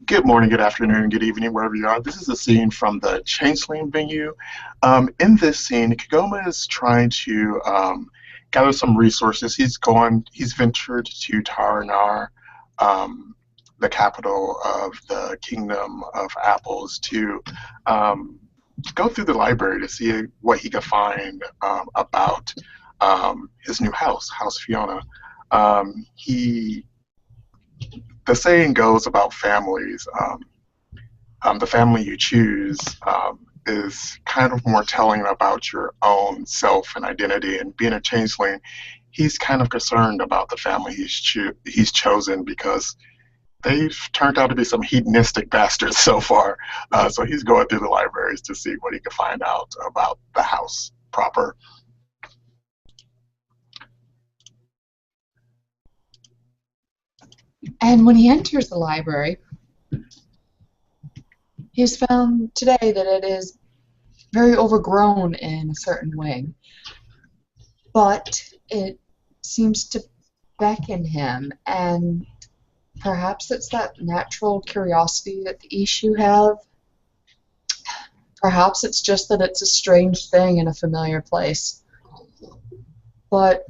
Good morning, good afternoon, good evening, wherever you are. This is a scene from the Changeling venue. In this scene, Kegoma is trying to gather some resources. He's ventured to Taranar, the capital of the Kingdom of Apples, to um, go through the library to see what he could find about his new house, House Fiona. He The saying goes about families. The family you choose is kind of more telling about your own self and identity. And being a changeling, he's kind of concerned about the family he's chosen because they've turned out to be some hedonistic bastards so far. So he's going through the libraries to see what he can find out about the house proper. And when he enters the library, he's found today that it is very overgrown in a certain way, but it seems to beckon him, and perhaps it's that natural curiosity that the issue have. Perhaps it's just that it's a strange thing in a familiar place. But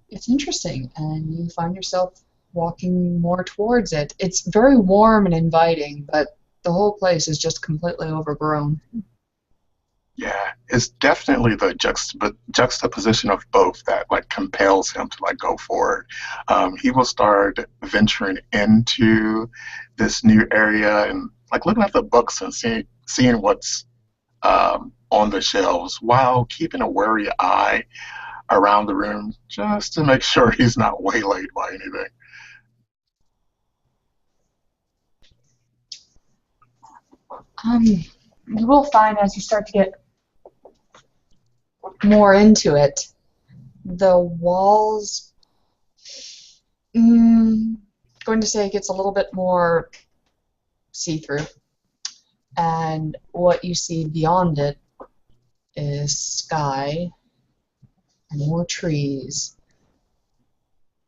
it's interesting, and you find yourself walking more towards it. It's very warm and inviting, but the whole place is just completely overgrown. Yeah, it's definitely the juxtaposition of both that like compels him to like go forward. He will start venturing into this new area and like looking at the books and seeing what's on the shelves while keeping a wary eye around the room just to make sure he's not waylaid by anything. You will find as you start to get more into it, the walls, going to say it gets a little bit more see-through, and what you see beyond it is sky, more trees,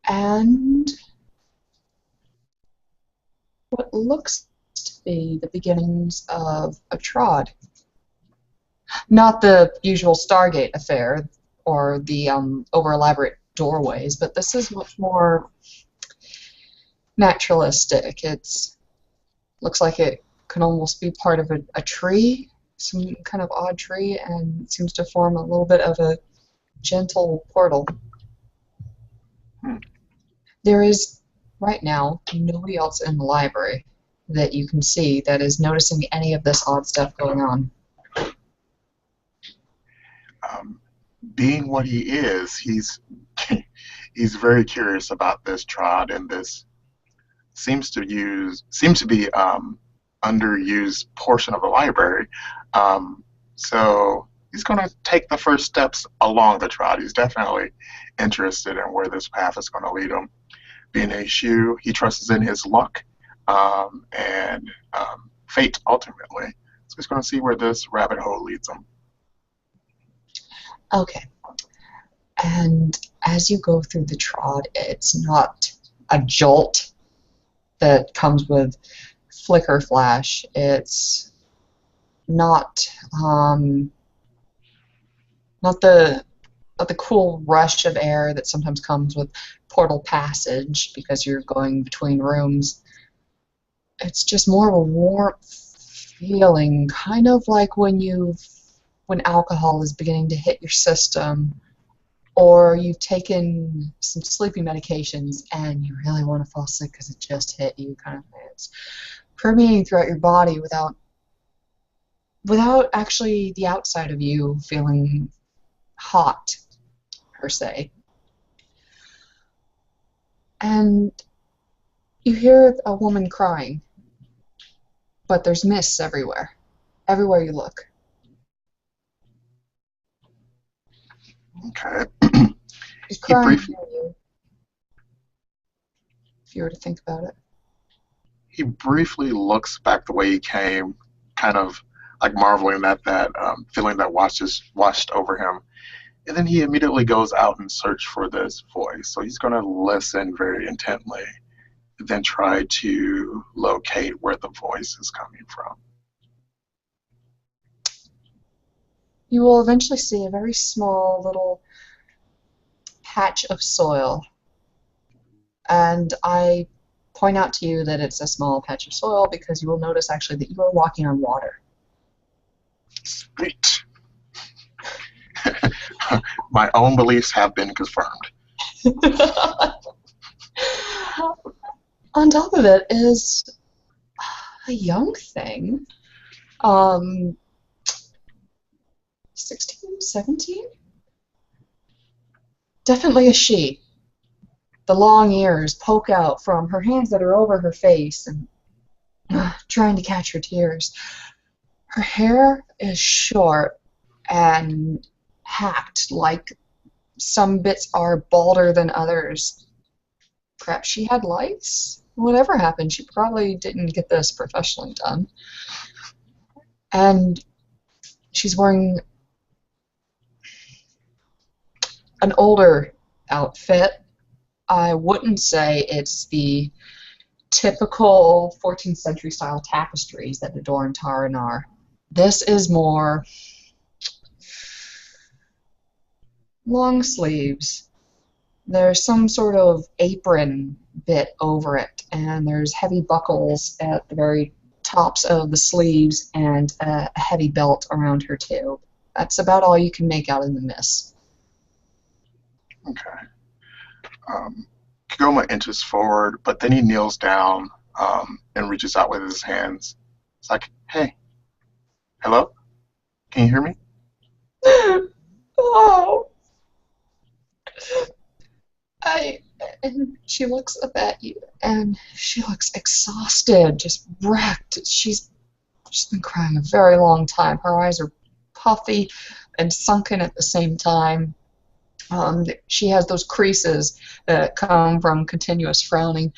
and what looks to be the beginnings of a trod. Not the usual Stargate affair or the over-elaborate doorways, but this is much more naturalistic. It looks like it can almost be part of a tree, some kind of odd tree, and it seems to form a little bit of a gentle portal. There is, right now, nobody else in the library that you can see that is noticing any of this odd stuff going on. Being what he is, he's very curious about this trod, and this seems to be underused portion of the library. So he's going to take the first steps along the trot. He's definitely interested in where this path is going to lead him. Being a shoe, he trusts in his luck and fate ultimately. So he's going to see where this rabbit hole leads him. Okay. And as you go through the trot, it's not a jolt that comes with flicker flash. It's not not the cool rush of air that sometimes comes with portal passage because you're going between rooms. It's just more of a warm feeling, kind of like when alcohol is beginning to hit your system, or you've taken some sleeping medications and you really want to fall asleep because it just hit you, kind of thing. It's permeating throughout your body without actually the outside of you feeling hot, per se. And you hear a woman crying, but there's mists everywhere you look. Okay. She's He crying briefly near you, if you were to think about it. he briefly looks back the way he came, kind of like marveling at that feeling that washed over him. And then he immediately goes out and search for this voice. So he's going to listen very intently then try to locate where the voice is coming from. You will eventually see a very small little patch of soil. And I point out to you that it's a small patch of soil because you will notice actually that you are walking on water. Sweet. My own beliefs have been confirmed. On top of it is a young thing. 16, 17? Definitely a she. The long ears poke out from her hands that are over her face and trying to catch her tears. Her hair is short and hacked, like some bits are balder than others. Perhaps she had lice? Whatever happened, she probably didn't get this professionally done. And she's wearing an older outfit. I wouldn't say it's the typical 14th century style tapestries that adorn Taranar. This is more long sleeves. There's some sort of apron bit over it, and there's heavy buckles at the very tops of the sleeves and a heavy belt around her too. That's about all you can make out in the mist. Okay. Kegoma inches forward, but then he kneels down and reaches out with his hands. It's like, hey, hello? Can you hear me? Oh. And she looks up at you, and she looks exhausted, just wrecked. She's been crying a very long time. Her eyes are puffy and sunken at the same time. She has those creases that come from continuous frowning,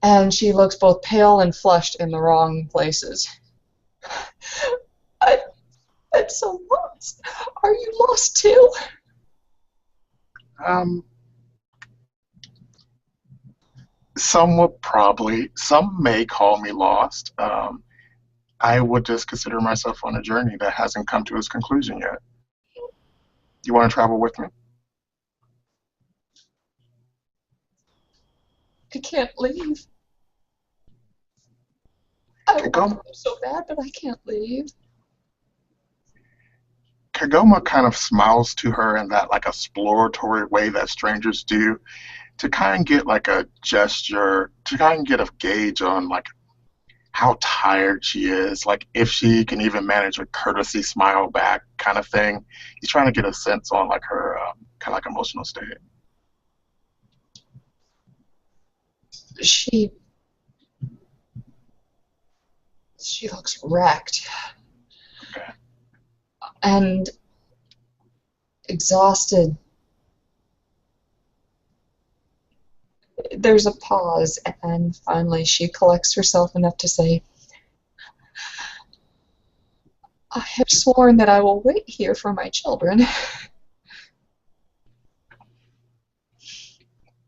and she looks both pale and flushed in the wrong places. I'm so lost. Are you lost too? Some may call me lost. I would just consider myself on a journey that hasn't come to its conclusion yet. You want to travel with me? I can't leave. I want to Kegoma, go so bad, but I can't leave. Kegoma kind of smiles to her in that like exploratory way that strangers do to kind of get like a gesture, to kind of get a gauge on like how tired she is, like if she can even manage a courtesy smile back kind of thing. He's trying to get a sense on like her kind of like emotional state. She looks wrecked Okay. and exhausted. There's a pause, and finally she collects herself enough to say, I have sworn that I will wait here for my children.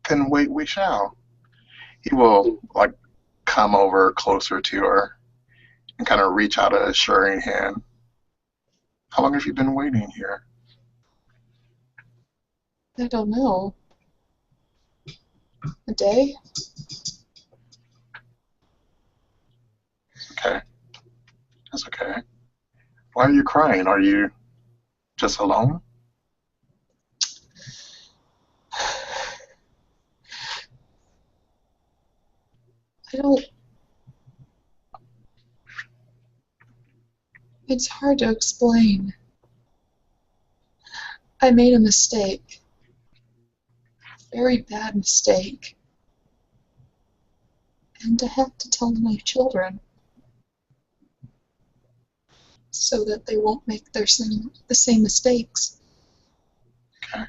Then wait we shall. He will like come over closer to her and kind of reach out a assuring hand. How long have you been waiting here? I don't know. A day? Okay. That's okay. Why are you crying? Are you just alone? I don't... It's hard to explain. I made a mistake. A very bad mistake. And to have to tell my children so that they won't make the same mistakes. Okay.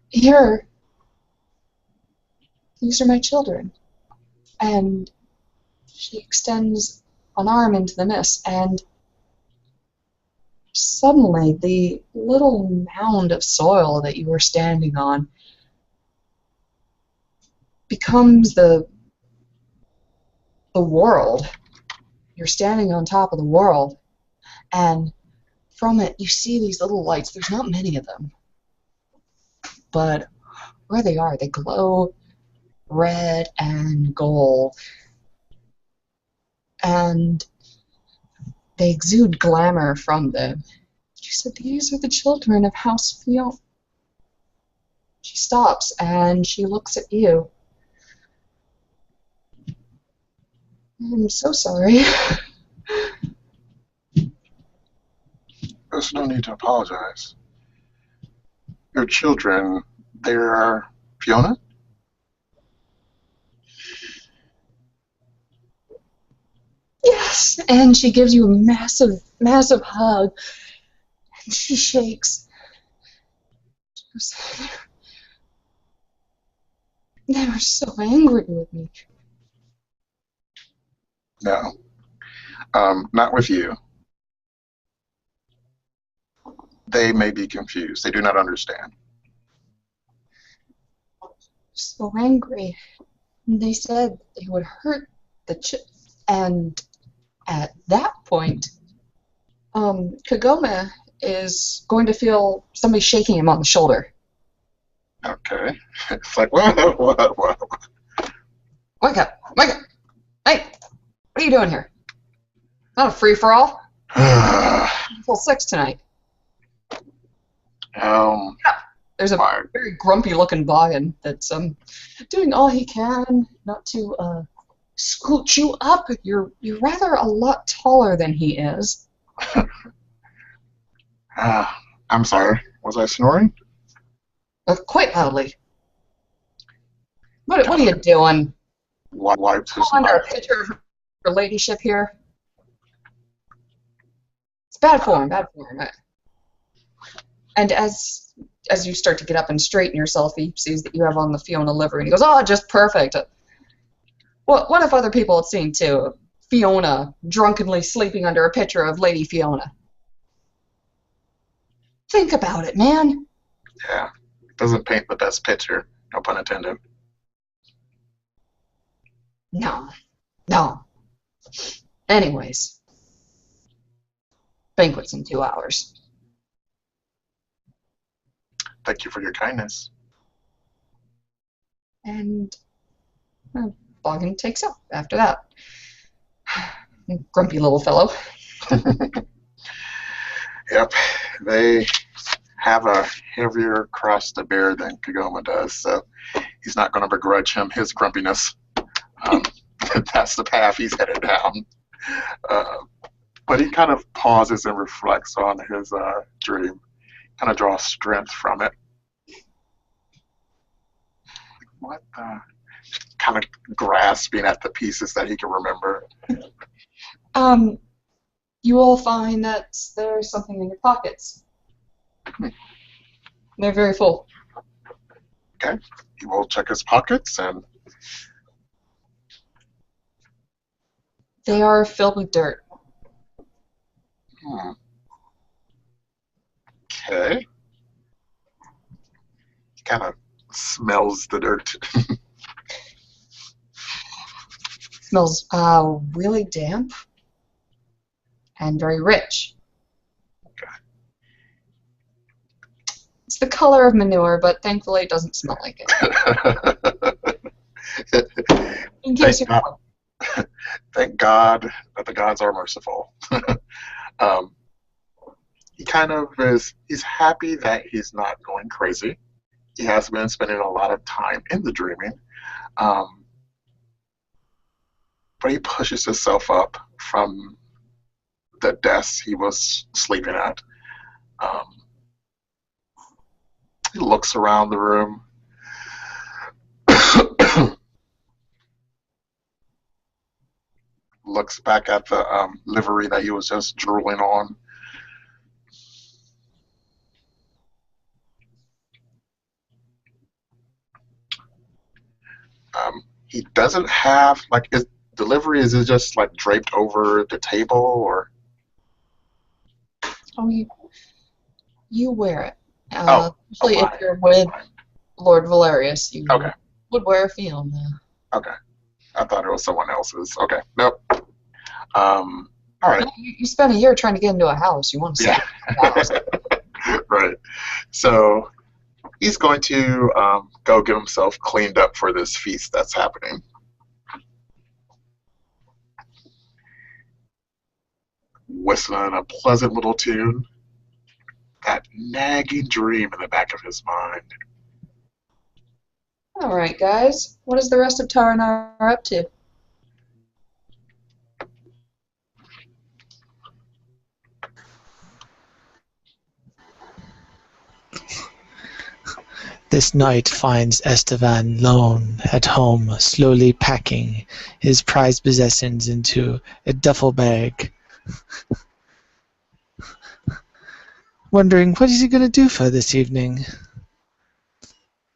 Here, these are my children. And she extends an arm into the mist, and suddenly the little mound of soil that you were standing on becomes the world. You're standing on top of the world, and from it you see these little lights. There's not many of them, but where they are, they glow red and gold, and they exude glamour from them. She said, "These are the children of House Fiona." She stops and she looks at you. "I'm so sorry." There's no need to apologize. Your children, they're Fiona? "Yes," and she gives you a massive, massive hug, and she shakes. She goes, "They were so angry with me." No. Not with you. They may be confused. They do not understand. So angry. And they said they would hurt the and at that point, Kegoma is going to feel somebody shaking him on the shoulder. Okay. It's like, what? Wake up! Wake up! Hey! What are you doing here? Not a free-for-all. Until 6 tonight. There's a very grumpy-looking Bayan that's doing all he can not to scooch you up. You're rather a lot taller than he is. I'm sorry. Was I snoring? Quite loudly. What are you doing? Wipes his Under a picture of her ladyship here. It's bad form, bad form. And as you start to get up and straighten yourself, he sees that you have on the Fiona livery, and he goes, "Oh, just perfect." What if other people had seen too? Fiona drunkenly sleeping under a picture of Lady Fiona. Think about it, man. Yeah, doesn't paint the best picture. No pun intended. No. Anyways, banquet's in 2 hours. Thank you for your kindness. And Boggin takes up after that. Grumpy little fellow. Yep, they have a heavier cross to bear than Kegoma does, so he's not going to begrudge him his grumpiness. That's the path he's headed down. But he kind of pauses and reflects on his dream, kind of draws strength from it. What the? Kind of grasping at the pieces that he can remember. You will find that there's something in your pockets. They're very full. Okay. He will check his pockets and... They are filled with dirt. Okay. He kind of smells the dirt. Smells really damp and very rich. Okay. It's the color of manure, but thankfully it doesn't smell like it. In case you're wondering. Thank God that the gods are merciful. He kind of is, he's happy that he's not going crazy. He has been spending a lot of time in the dreaming. But he pushes himself up from the desk he was sleeping at. He looks around the room. Looks back at the livery that he was just drooling on. He doesn't have, like, his delivery, is it just like draped over the table, or? Oh, you wear it. Usually if you're with Lord Valarius, you okay. wear Fiona. Okay. I thought it was someone else's. Okay. Nope. All right. You spent a year trying to get into a house. You want to Yeah. stay in the house. Right. So he's going to go get himself cleaned up for this feast that's happening. Whistling a pleasant little tune, that nagging dream in the back of his mind. All right, guys. What is the rest of Taranar up to? This night finds Esteban lone at home, slowly packing his prized possessions into a duffel bag, wondering what is he going to do for this evening.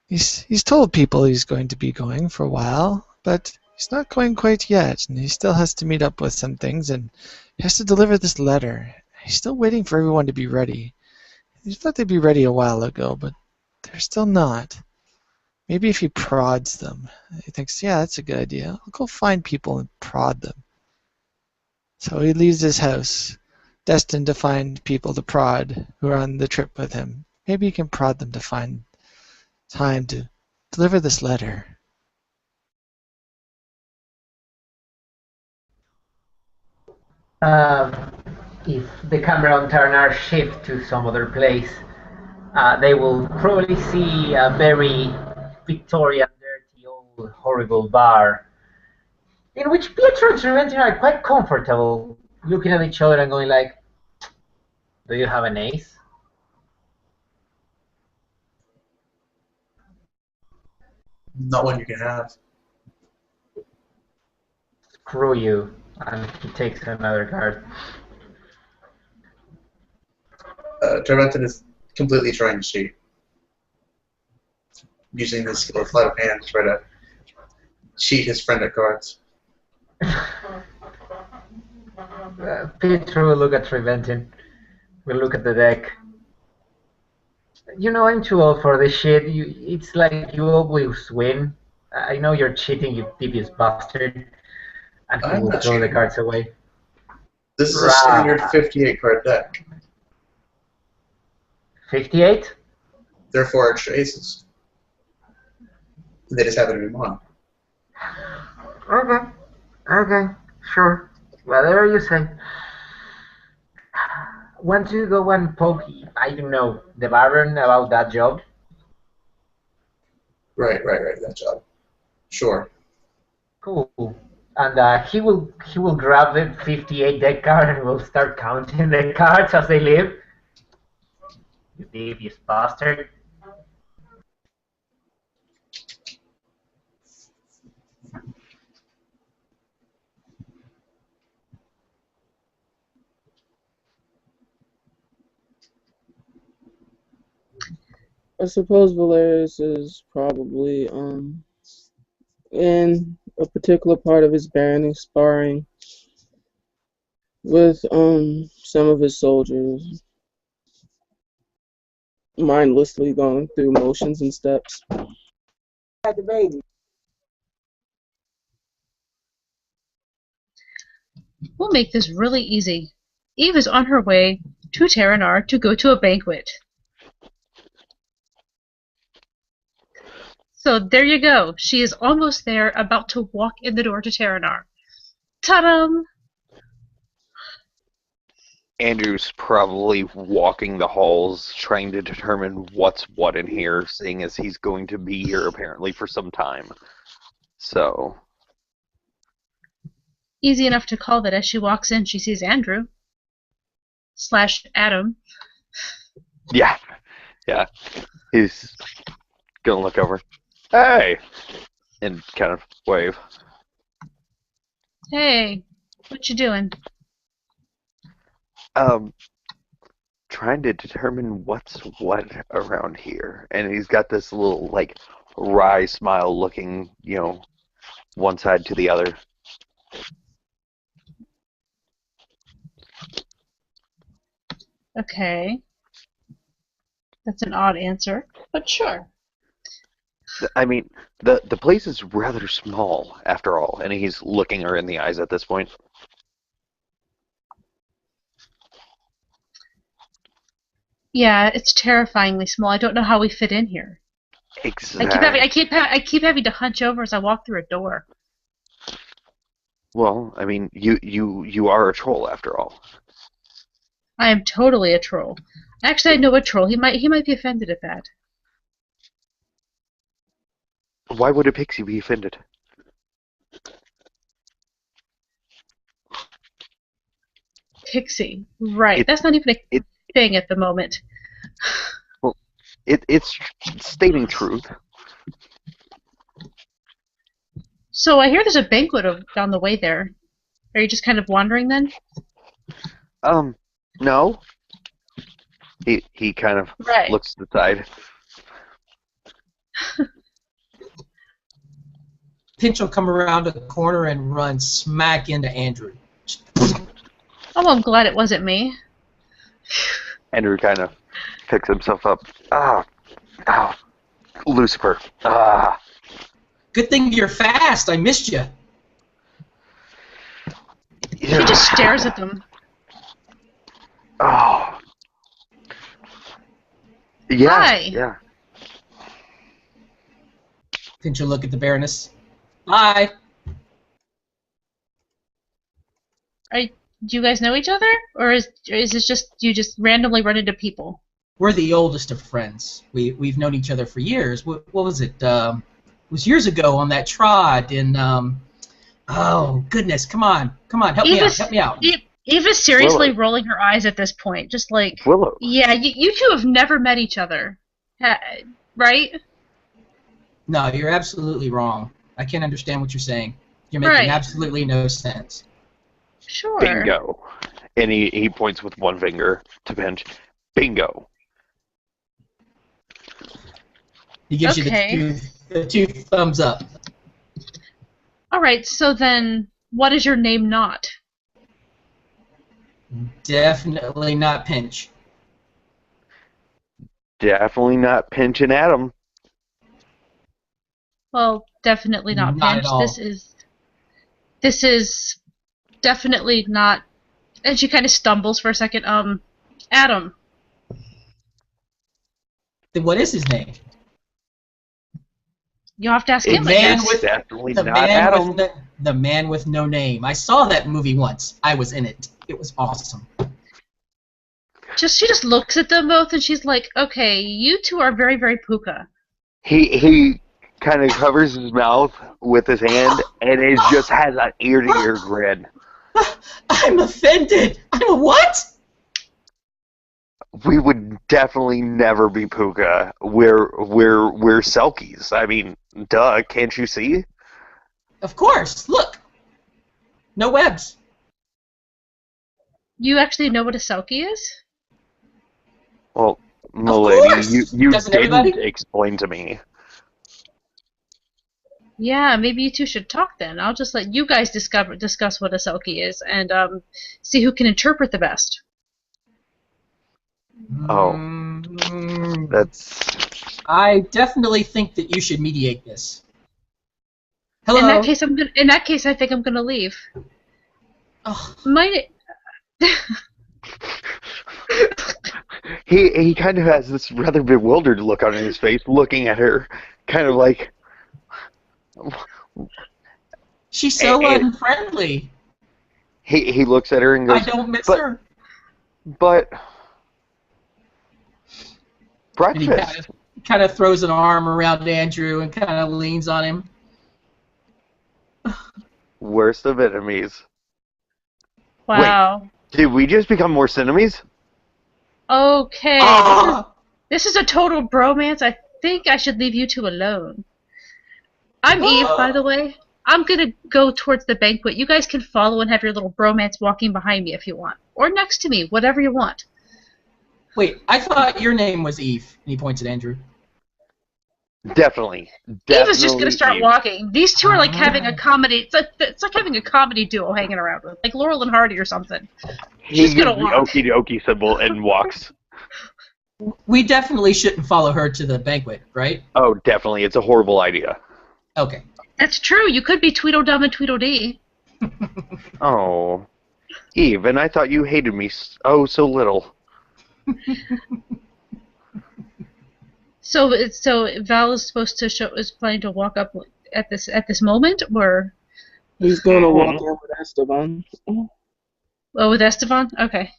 He's told people he's going to be going for a while, but he's not going quite yet, and he still has to meet up with some things, and he has to deliver this letter. He's still waiting for everyone to be ready. He thought they'd be ready a while ago, but they're still not. Maybe if he prods them, he thinks, yeah, that's a good idea. I'll go find people and prod them. So he leaves his house, destined to find people to prod who are on the trip with him. Maybe he can prod them to find time to deliver this letter. Um, if the camera on Turner shift to some other place, they will probably see a very Victorian, dirty, old, horrible bar in which Pietro and Tribetin are quite comfortable, looking at each other and going like, "Do you have an ace?" Not one you can have. Screw you. And he takes another card. Tribetin is completely trying to cheat, using his skill of sleight of hand to try to cheat his friend at cards. Pietro will look at Tribetin. We'll look at the deck. You know, I'm too old for this shit. It's like you always win. I know you're cheating, you devious bastard. And he I'm will not throw the cheating. cards away. This is a standard 58 card deck. 58? There are 4 extra aces. They just happen to be one. Okay, sure. Whatever you say. Want to go and poke, I don't know, the Baron about that job? Right, that job. Sure. Cool. And he will grab the 58 deck card and will start counting the cards as they leave. You devious bastard. I suppose Valarius is probably in a particular part of his barony sparring with some of his soldiers, mindlessly going through motions and steps. Had the baby. We'll make this really easy. Eve is on her way to Terranar to go to a banquet. So there you go. She is almost there, about to walk in the door to Terranar. Ta-dam! Andrew's probably walking the halls, trying to determine what's what in here, seeing as he's going to be here apparently for some time. So. Easy enough to call that as she walks in, she sees Andrew. / Adam. Yeah. He's gonna look over. Hey! And kind of wave. Hey, what you doing? Trying to determine what's what around here. And he's got this little, like, wry smile looking, one side to the other. Okay. That's an odd answer, but sure. I mean, the place is rather small, after all, and he's looking her in the eyes at this point. Yeah, it's terrifyingly small. I don't know how we fit in here. Exactly. I keep having to hunch over as I walk through a door. Well, I mean, you are a troll, after all. I am totally a troll. Actually, I know a troll. He might be offended at that. Why would a pixie be offended? Pixie. Right. That's not even a thing at the moment. Well, it's stating truth. So I hear there's a banquet down the way there. Are you just kind of wandering then? No. He kind of looks to the side. Pinch will come around the corner and run smack into Andrew. Oh, I'm glad it wasn't me. Andrew kind of picks himself up. Lucifer. Good thing you're fast. I missed you. He just stares at them. Oh. Yeah. Hi. Yeah. Pinch will look at the Baroness. Hi. Do you guys know each other, or is this just you just randomly run into people? We're the oldest of friends. We've known each other for years. What was it? It was years ago on that trod in. Oh goodness! Come on! Help me out! Eva's seriously rolling her eyes at this point, just like Willow. Yeah, you two have never met each other, right? No, you're absolutely wrong. I can't understand what you're saying. You're making absolutely no sense. Sure. Bingo. And he points with one finger to Pinch. Bingo. He gives you the two thumbs up. All right, so then what is your name not? Definitely not Pinch. Definitely not Pinch and Adam. Well, definitely not Not Pinch. at all. This is definitely not. And she kind of stumbles for a second. Adam. Then what is his name? You'll have to ask The him. man with definitely the not man Adam. with the man with no name. I saw that movie once. I was in it. It was awesome. She just looks at them both and she's like, "Okay, you two are very, very puka." He kind of covers his mouth with his hand, and it just has an ear-to-ear grin. I'm offended. I'm a what? We would definitely never be puka. We're selkies. I mean, duh, can't you see? Of course. Look. No webs. You actually know what a selkie is? Well, milady, you Doesn't didn't everybody? explain to me. Yeah, maybe you two should talk then. I'll just let you guys discuss what a selkie is and see who can interpret the best. Oh, that's... I definitely think that you should mediate this. Hello. In that case, I think I'm gonna leave. Oh. He kind of has this rather bewildered look on his face, looking at her, kind of like... She's so unfriendly. He looks at her and goes, I don't miss her. But... And breakfast. he kind of throws an arm around Andrew and kind of leans on him. Worst of enemies. Wow. Wait, did we just become worse enemies? Okay. This is a total bromance. I think I should leave you two alone. I'm Eve, by the way. I'm gonna go towards the banquet. You guys can follow and have your little bromance walking behind me if you want. Or next to me, whatever you want. Wait, I thought your name was Eve. And he points at Andrew. Definitely. Eve is just gonna start Eve. walking. These two are like having a comedy. It's like having a comedy duo hanging around with, like Laurel and Hardy or something. He She's gives gonna the walk. okie dokie symbol and walks. We definitely shouldn't follow her to the banquet, right? Oh, definitely. It's a horrible idea. Okay. That's true. You could be Tweedledum and Tweedledee. Oh. Eve, and I thought you hated me so little. So Val is supposed to is planning to walk up at this moment, or He's gonna walk in with Esteban. with Esteban? Okay.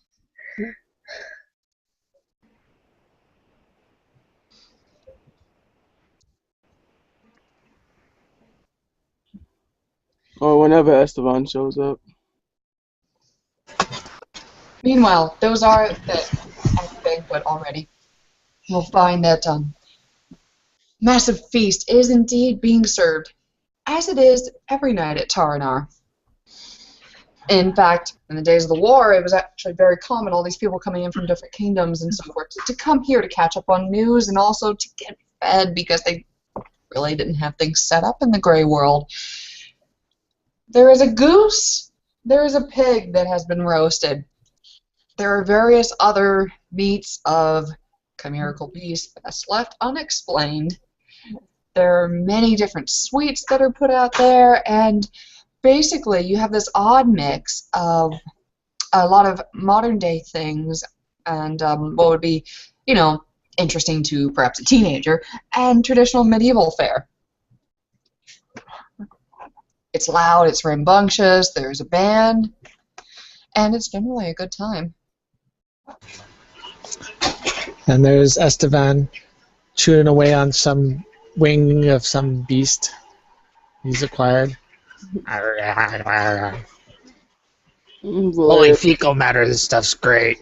Or whenever Esteban shows up. Meanwhile, those are at the banquet already. We'll find that massive feast is indeed being served, as it is every night at Taranar. In fact, in the days of the war, it was actually very common, all these people coming in from different kingdoms and so forth, to come here to catch up on news and also to get fed because they really didn't have things set up in the Grey World. There is a goose, there is a pig that has been roasted. There are various other meats of chimerical beasts best left unexplained. There are many different sweets that are put out there, and basically you have this odd mix of a lot of modern day things and what would be, interesting to perhaps a teenager, and traditional medieval fare. It's loud, it's rambunctious, there's a band, and it's generally a good time. And there's Esteban chewing away on some wing of some beast he's acquired. Holy fecal matter, this stuff's great.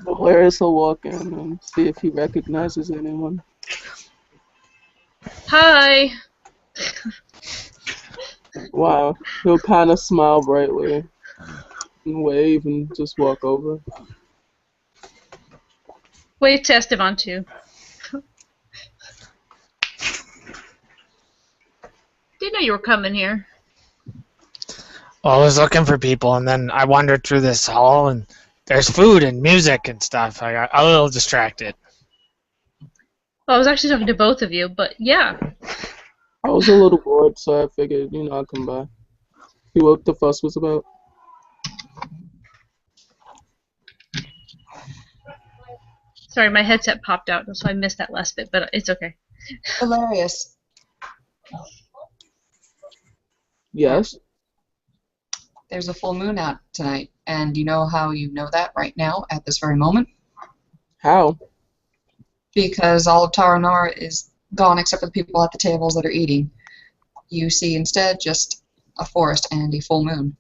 Valarius will walk in and see if he recognizes anyone. Hi. Wow, he'll kind of smile brightly and wave and just walk over. Wave to Esteban too. Didn't know you were coming here. Well, I was looking for people, and then I wandered through this hall, and there's food and music and stuff. I got a little distracted. Well, I was actually talking to both of you, but yeah. I was a little bored, so I figured, I'd come by. See what the fuss was about. Sorry, my headset popped out, so I missed that last bit, but it's okay. Valarius. Yes? There's a full moon out tonight, and you know how you know that right now, at this very moment? How? Because all of Taranar is gone except for the people at the tables that are eating. You see instead just a forest and a full moon.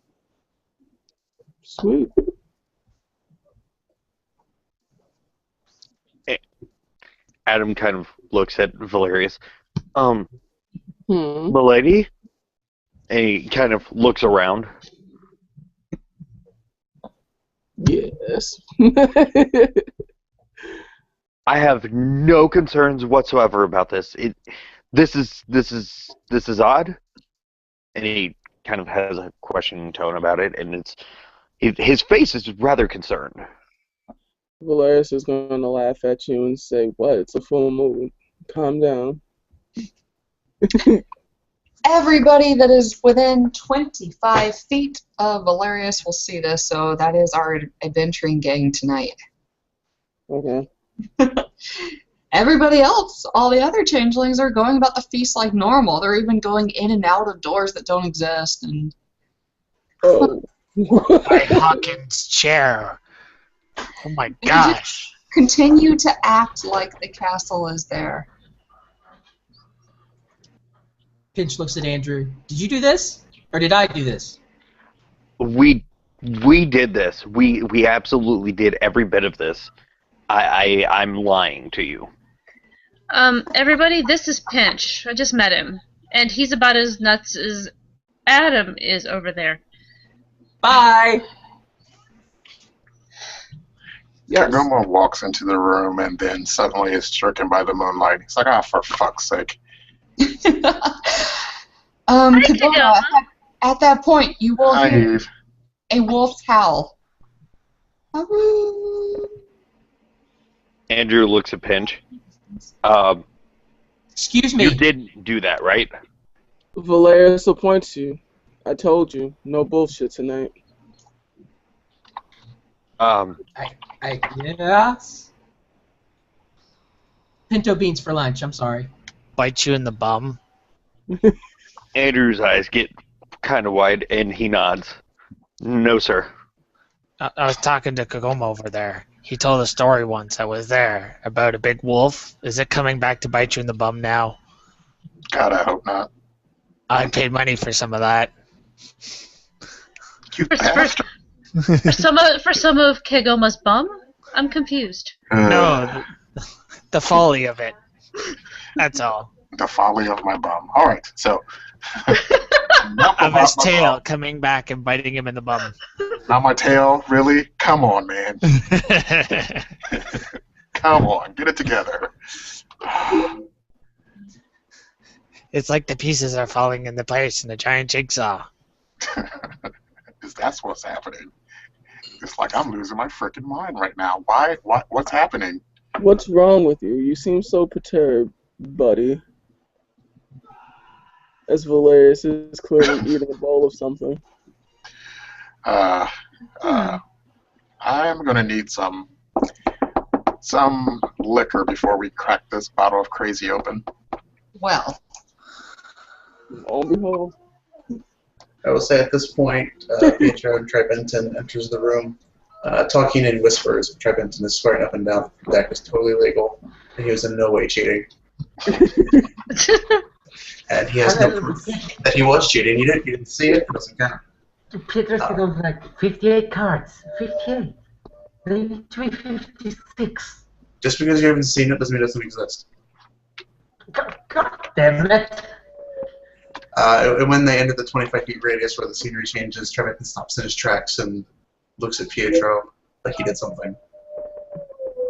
Sweet. Adam kind of looks at Valarius. Hmm. Milady? And he kind of looks around. Yes. I have no concerns whatsoever about this. This is odd, and he kind of has a questioning tone about it, and his face is rather concerned. Valarius is going to laugh at you and say, "What? It's a full moon. Calm down." Everybody that is within 25 feet of Valarius will see this, so that is our adventuring gang tonight. Okay. Everybody else, all the other changelings, are going about the feast like normal. They're even going in and out of doors that don't exist. And Oh. My Hawkins chair. Oh my gosh. continue to act like the castle is there. Pinch looks at Andrew. Did you do this? Or did I do this? We did this. We absolutely did every bit of this. I'm lying to you. Everybody, this is Pinch. I just met him. And he's about as nuts as Adam is over there. Bye! Yes. Kegoma walks into the room and then suddenly is stricken by the moonlight. He's like, for fuck's sake. Kegoma, at that point, you will hear Eve. a wolf's howl. Andrew looks at Pinch. Excuse me. You didn't do that, right? Valarius appoints you. I told you, no bullshit tonight. I guess. Pinto beans for lunch. I'm sorry. Bite you in the bum. Andrew's eyes get kind of wide, and he nods. No, sir. I was talking to Kegoma over there. He told a story once. I was there about a big wolf. Is it coming back to bite you in the bum now? God, I hope not. I paid money for some of that. You bastard. For some of Kegoma's bum? I'm confused. No, the folly of it. That's all. The folly of my bum. All right, so. Of his tail coming back and biting him in the bum. Not my tail, really? Come on, man. Come on, get it together. It's like the pieces are falling into place in a giant jigsaw. That's what's happening. It's like I'm losing my freaking mind right now. Why? What's happening? What's wrong with you? You seem so perturbed, buddy. As Valarius is clearly eating a bowl of something. I'm gonna need some liquor before we crack this bottle of crazy open. Well. On behold. I will say at this point, Pietro and Tribetin enters the room, talking in whispers. Tribetin is swearing up and down that the deck is totally legal, and he was in no way cheating. And he has no proof that he was cheating. You didn't see it. It doesn't count. Pietro said on like 58 cards. 58. Maybe 356. Just because you haven't seen it doesn't mean it doesn't exist. God damn it. And when they enter the 25 feet radius where the scenery changes, Tribetin stops in his tracks and looks at Pietro like he did something.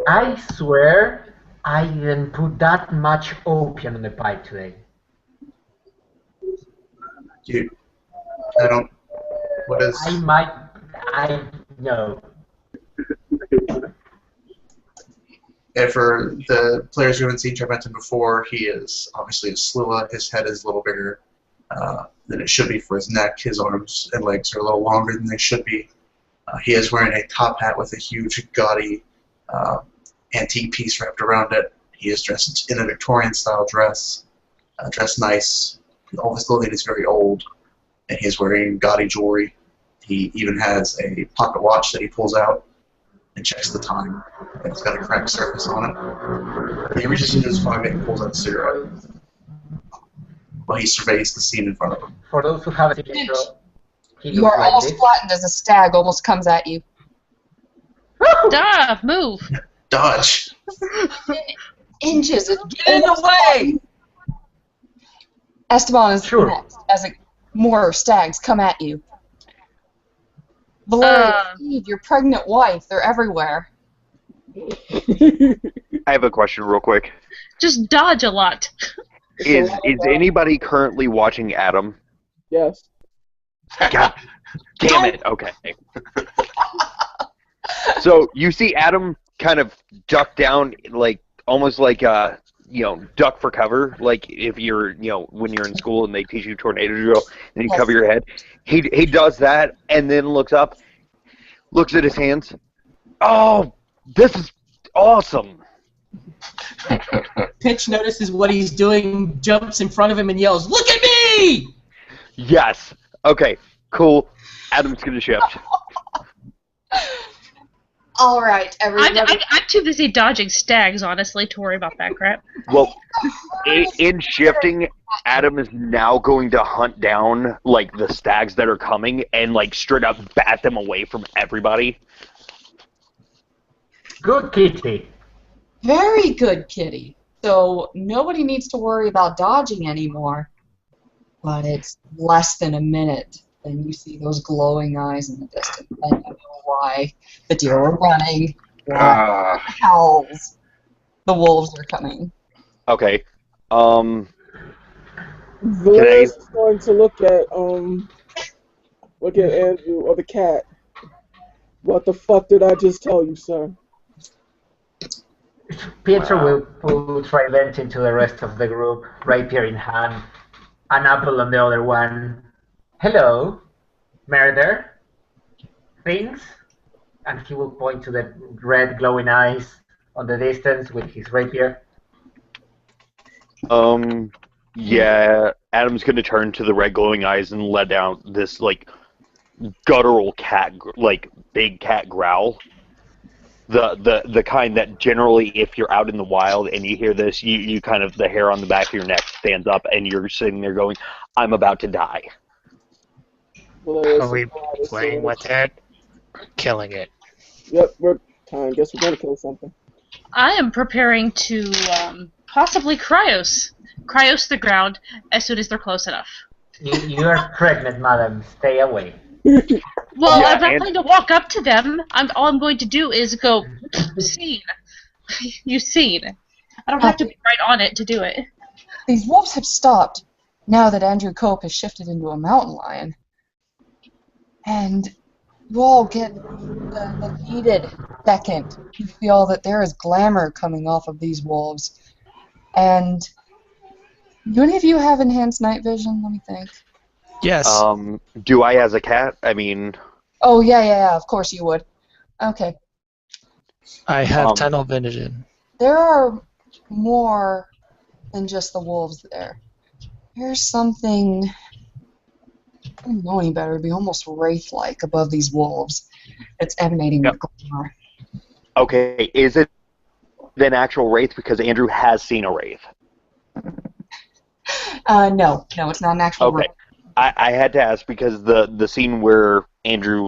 I swear I didn't put that much opium in the pipe today. I don't. What is. I know. And for the players who haven't seen Tribetin before, he is obviously a Slua. His head is a little bigger than it should be for his neck. His arms and legs are a little longer than they should be. He is wearing a top hat with a huge, gaudy antique piece wrapped around it. He is dressed in a Victorian-style dress, dressed nice. All his clothing is very old, and he's wearing gaudy jewelry. He even has a pocket watch that he pulls out and checks the time. And it's got a cracked surface on it. And he reaches into his pocket and pulls out a cigarette while he surveys the scene in front of him. For those who haven't seen Pietro, he You looks are like almost this. flattened as a stag almost comes at you. Duh, move. Dodge! Inches. Get in the way! Esteban is Sure. next as more stags come at you. Valarius, Eve, your pregnant wife, they're everywhere. I have a question real quick. Just dodge a lot. Is anybody currently watching Adam? Yes. God damn it. Okay. So you see Adam kind of duck down, like almost like duck for cover, like if you're when you're in school and they teach you tornado drill and you cover your head. He does that and then looks up, looks at his hands. Oh, this is awesome. Pitch notices what he's doing, jumps in front of him and yells, "Look at me!" Yes. Okay. Cool. Adam's gonna shift. All right, everybody. I'm too busy dodging stags, honestly, to worry about that crap. Well, in shifting, Adam is now going to hunt down like the stags that are coming and like straight up bat them away from everybody. Good kitty. Very good, kitty. So nobody needs to worry about dodging anymore. But it's less than a minute, and you see those glowing eyes in the distance. I don't know why. The deer are running. Howls. The wolves are coming. Okay. Valarius is going to look at Andrew or the cat What the fuck did I just tell you, sir? Pietro will pull Tribetin to the rest of the group, rapier in hand, an apple on the other one. Hello, murder, things? And he will point to the red glowing eyes on the distance with his rapier. Yeah, Adam's gonna turn to the red glowing eyes and let out this, like, guttural cat, like, big cat growl. The kind that generally, if you're out in the wild and you hear this, you kind of, the hair on the back of your neck stands up and you're sitting there going, I'm about to die. Valarius Are we is quiet, playing so- with it? Killing it. Yep, we're time. Guess we're gonna kill something. I am preparing to possibly cryos the ground as soon as they're close enough. You are pregnant, madam. Stay away. Well, Yeah, I'm not and- going to walk up to them. All I'm going to do is go, scene. You seen. I don't have to be right on it to do it. These wolves have stopped now that Andrew Cope has shifted into a mountain lion. And you all get the heated second. You feel that there is glamour coming off of these wolves. And do any of you have enhanced night vision? Let me think. Yes. Do I as a cat? I mean... Oh, yeah, of course you would. Okay. I have tunnel vision. There are more than just the wolves there. There's something, I don't know any better, it'd be almost wraith-like above these wolves. It's emanating with glamour. Okay, is it an actual wraith? Because Andrew has seen a wraith. No, it's not an actual Okay. wraith. I had to ask because the scene where Andrew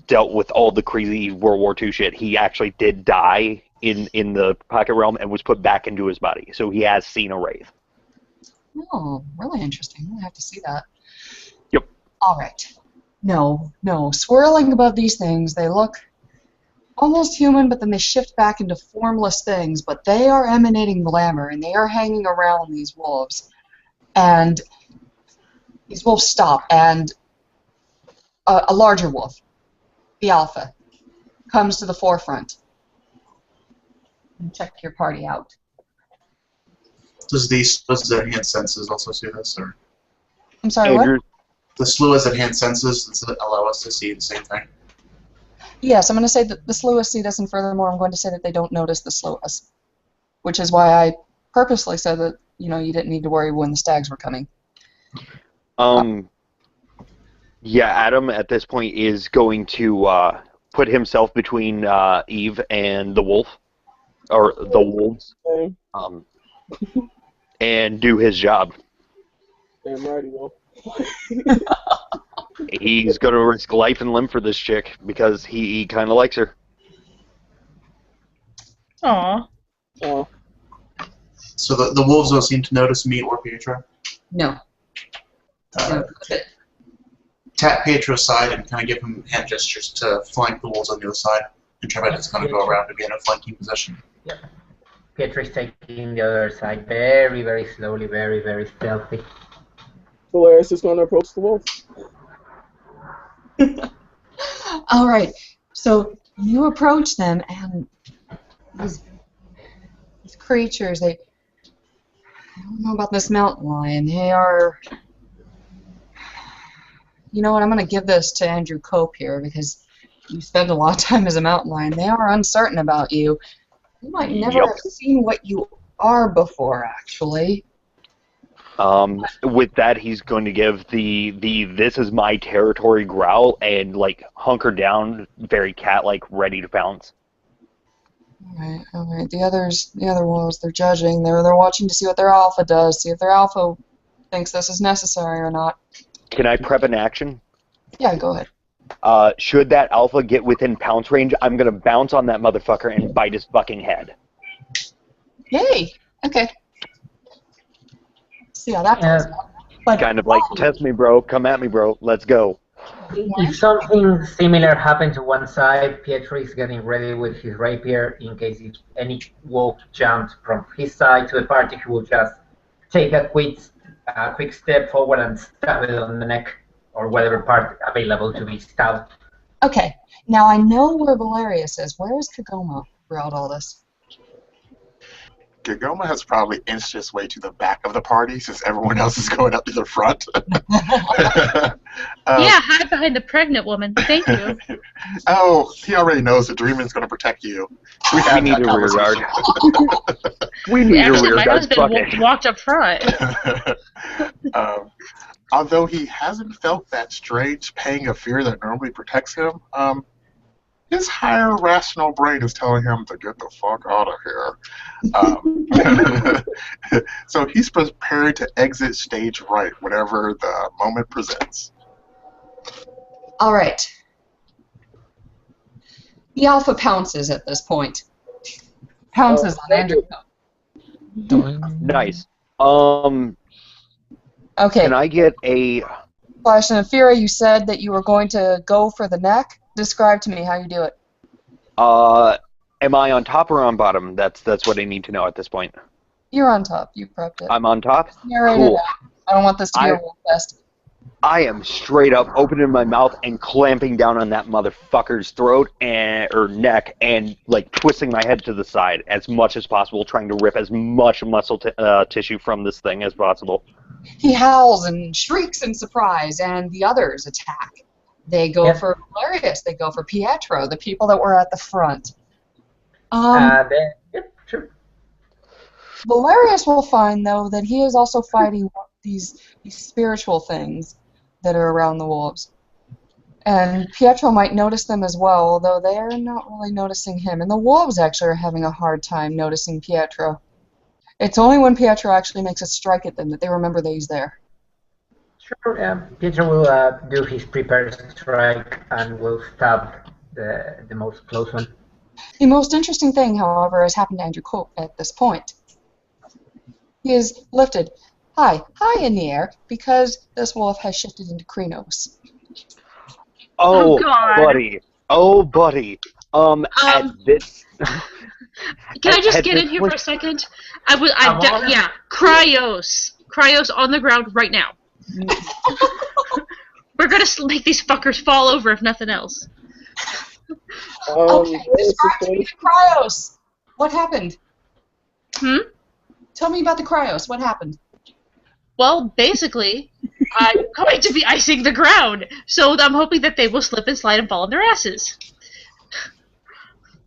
dealt with all the crazy World War II shit, he actually did die in the pocket realm and was put back into his body. So he has seen a wraith. Oh, really interesting. I have to see that. Yep. All right. No. Swirling above these things, they look almost human, but then they shift back into formless things. But they are emanating glamour, and they are hanging around these wolves. And these wolves stop, and a larger wolf, the alpha, comes to the forefront. And check your party out. Does the enhanced senses also see this, or I'm sorry, Andrew, what? the Slua's enhanced senses does it allow us to see the same thing? Yes, I'm going to say that the Sluas see this, and furthermore, I'm going to say that they don't notice the Sluas, which is why I purposely said that you didn't need to worry when the stags were coming. Yeah, Adam at this point is going to put himself between Eve and the wolf, or the wolves, Okay. and do his job. Damn righty, well. He's going to risk life and limb for this chick because he kind of likes her. Aw. Oh, So the wolves don't seem to notice me or Pietro. No. No, that's it. Tap Pietro's side and kind of give him hand gestures to flank the wolves on the other side. And Tribetin's going to go around to be in a flanking position. Yep. Pietro is taking the other side very, very slowly, very, very stealthy. Valarius is going to approach the wolf. All right. So you approach them, and these creatures, I don't know about this mountain lion. They are... You know what? I'm going to give this to Andrew Cope here because you spend a lot of time as a mountain lion. They are uncertain about you. You might never have seen what you are before, actually. With that, he's going to give the "this is my territory" growl and like hunker down, very cat-like, ready to pounce. All right. The other wolves, they're judging. They're watching to see what their alpha does. See if their alpha thinks this is necessary or not. Can I prep an action? Yeah, go ahead. Should that alpha get within pounce range, I'm going to bounce on that motherfucker and bite his fucking head. Yay! Okay. See how that goes. But Kind of like, test me, bro. Come at me, bro. Let's go. If something similar happened to one side, Pietro is getting ready with his rapier in case if any wolf jumped from his side to the party, he will just take a quick step forward and stab it on the neck or whatever part available to be stabbed. Okay, now I know where Valarius is. Where is Kegoma throughout all this? Kegoma has probably inched his way to the back of the party since everyone else is going up to the front. Yeah, hide behind the pregnant woman. Thank you. Oh, he already knows that Dreamin's going to protect you. We need a rear guard. We need a Actually, rear my guard. husband walked up front. Although he hasn't felt that strange pang of fear that normally protects him, his higher rational brain is telling him to get the fuck out of here. So he's prepared to exit stage right whenever the moment presents. All right. The alpha pounces at this point. Pounces on Andrew. Nice. Okay. Can I get a... Flash and Afira, you said that you were going to go for the neck. Describe to me how you do it. Am I on top or on bottom? That's what I need to know at this point. You're on top. You prepped it. I'm on top? Cool. I don't want this to be a wolf fest. I am straight up opening my mouth and clamping down on that motherfucker's throat or neck and like twisting my head to the side as much as possible, trying to rip as much muscle tissue from this thing as possible. He howls and shrieks in surprise, and the others attack. They go for Valarius. They go for Pietro, the people that were at the front. Sure. Valarius will find, though, that he is also fighting these spiritual things that are around the wolves. And Pietro might notice them as well, although they are not really noticing him. And the wolves actually are having a hard time noticing Pietro. It's only when Pietro actually makes a strike at them that they remember that he's there. Sure, Pietro will do his prepared strike and will stab the most close one. The most interesting thing, however, has happened to Andrew Cope at this point. He is lifted high in the air because this wolf has shifted into Krynos. Oh, God. buddy. Oh, buddy. At this... Can I just get in here for a second? Yeah, Cryos. Cryos on the ground right now. We're gonna make these fuckers fall over if nothing else. Okay, describe to me the Cryos. What happened? Tell me about the Cryos. What happened? Well, basically, I'm going to be icing the ground, so I'm hoping that they will slip and slide and fall on their asses.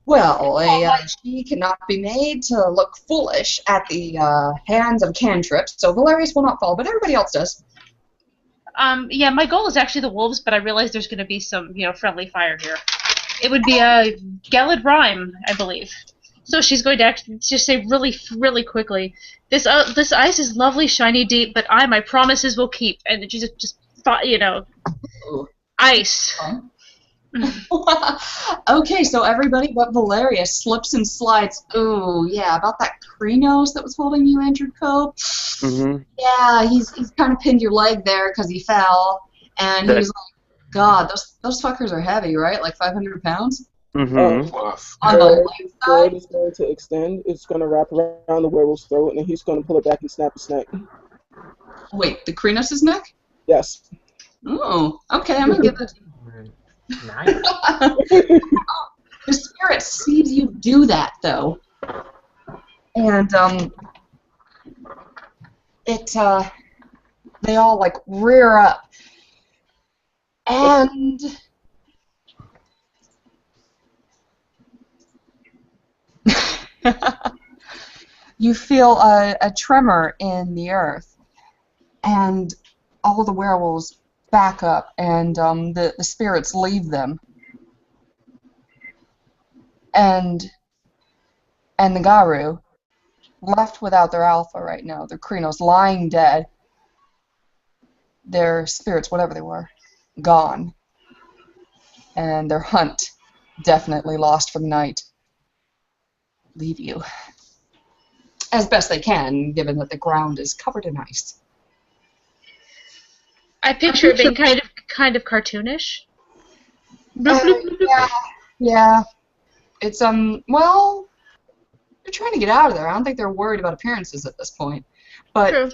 Well, she cannot be made to look foolish at the hands of cantrips, so Valarius will not fall, but everybody else does. Yeah, my goal is actually the wolves, but I realize there's going to be some, friendly fire here. It would be a Gelid Rhyme, I believe. So she's going to actually just say really, really quickly, this ice is lovely, shiny, deep, but my promises will keep. And she just ice. Okay, so everybody but Valarius slips and slides. Oh, yeah, about that Krynos that was holding you, Andrew Cope. Mm-hmm. Yeah, he's kind of pinned your leg there because he fell, and he was like, God, those fuckers are heavy, right? Like 500 pounds? Mm-hmm. On the leg side? Is going to extend. It's going to wrap around the werewolf's throat, and then he's going to pull it back and snap his neck. Wait, the Krynos' neck? Yes. Oh, okay, I'm going to give that to you. Nice. The spirit sees you do that, though, and they all like rear up, and you feel a tremor in the earth, and all the werewolves back up, and the spirits leave them, and the Garou, left without their alpha right now, their Krynos lying dead, their spirits, whatever they were, gone, and their hunt definitely lost for the night, leave you as best they can, given that the ground is covered in ice. I picture it being kind of cartoonish. Yeah. It's well, they're trying to get out of there. I don't think they're worried about appearances at this point. But True.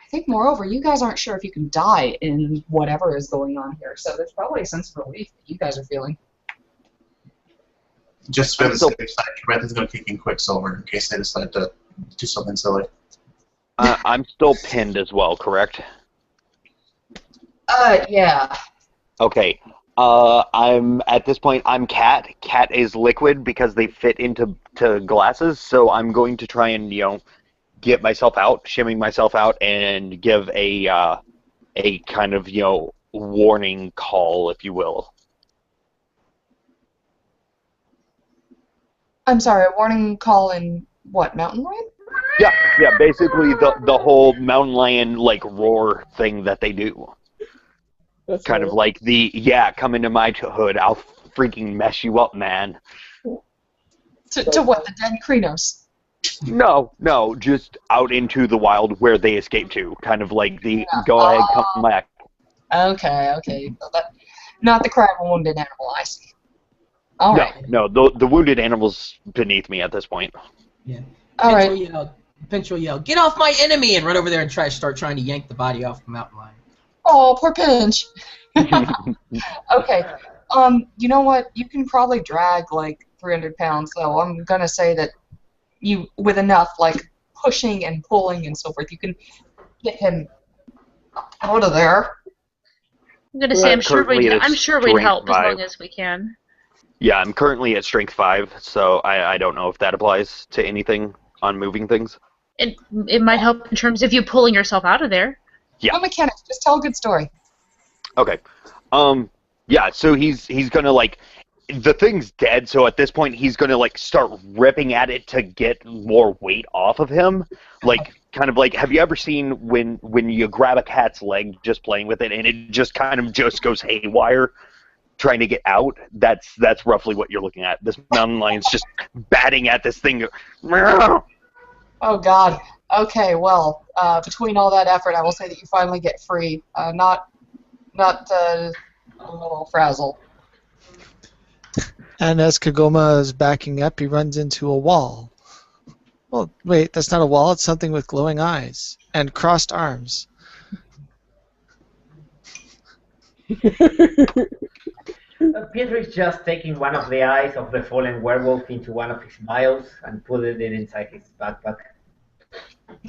I think, moreover, you guys aren't sure if you can die in whatever is going on here, so there's probably a sense of relief that you guys are feeling. Just for the safe side, Tribetin's going to kick in Quicksilver in case they decide to do something silly. I'm still pinned as well, correct? Yeah. Okay. I'm at this point. I'm Cat. Cat is liquid because they fit into glasses. So I'm going to try and get myself out, shimmy myself out, and give a kind of warning call, if you will. I'm sorry, a warning call in what, Mountain Lion? Yeah. Basically, the whole mountain lion roar thing that they do. That's kind of like come into my hood, I'll freaking mess you up, man. To what, the dead Krenos? No, just out into the wild where they escaped to. Kind of like go ahead, come back. Okay. Not the cry of a wounded animal, I see. All right. No, the wounded animal's beneath me at this point. Yeah. All right. Pinch will yell, "Get off my enemy!" and run over there and start trying to yank the body off the mountain lion. Oh, poor Pinch. Okay. You know what? You can probably drag 300 pounds, so I'm gonna say that you, with enough pushing and pulling and so forth, you can get him out of there. I'm gonna say I'm sure we'd help as long as we can. Yeah, I'm currently at strength 5, so I don't know if that applies to anything on moving things. It might help in terms of you pulling yourself out of there. Yeah. No mechanics, just tell a good story. Okay. Yeah, so he's gonna the thing's dead, so at this point he's gonna start ripping at it to get more weight off of him. Have you ever seen when you grab a cat's leg just playing with it and it just kind of just goes haywire trying to get out? That's roughly what you're looking at. This mountain lion's just batting at this thing. Oh God. Okay, well, between all that effort, I will say that you finally get free. Not a little frazzle. And as Kegoma is backing up, he runs into a wall. Well, wait, that's not a wall. It's something with glowing eyes and crossed arms. Pietro is just taking one of the eyes of the fallen werewolf into one of his vials and putting it inside his backpack.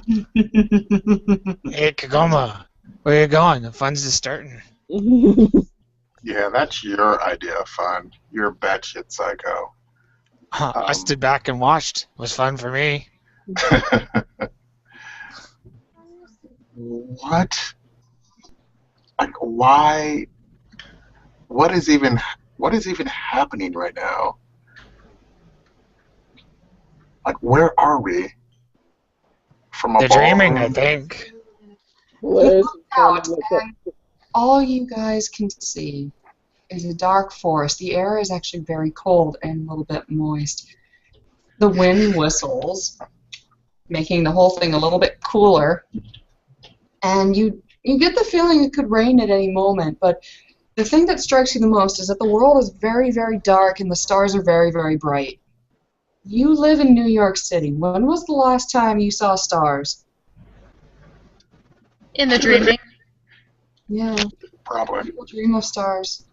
Hey, Kegoma, where you going? The fun's just starting. Yeah, that's your idea of fun. You're batshit psycho. I stood back and watched. It was fun for me. What? Why? What is even happening right now? Where are we? From a They're dreaming, ballroom? I think. You look out, and all you guys can see is a dark forest. The air is actually very cold and a little bit moist. The wind whistles, making the whole thing a little bit cooler. And you get the feeling it could rain at any moment, but the thing that strikes you the most is that the world is very, very dark and the stars are very, very bright. You live in New York City. When was the last time you saw stars? In the dreaming. Yeah. Probably. People dream of stars.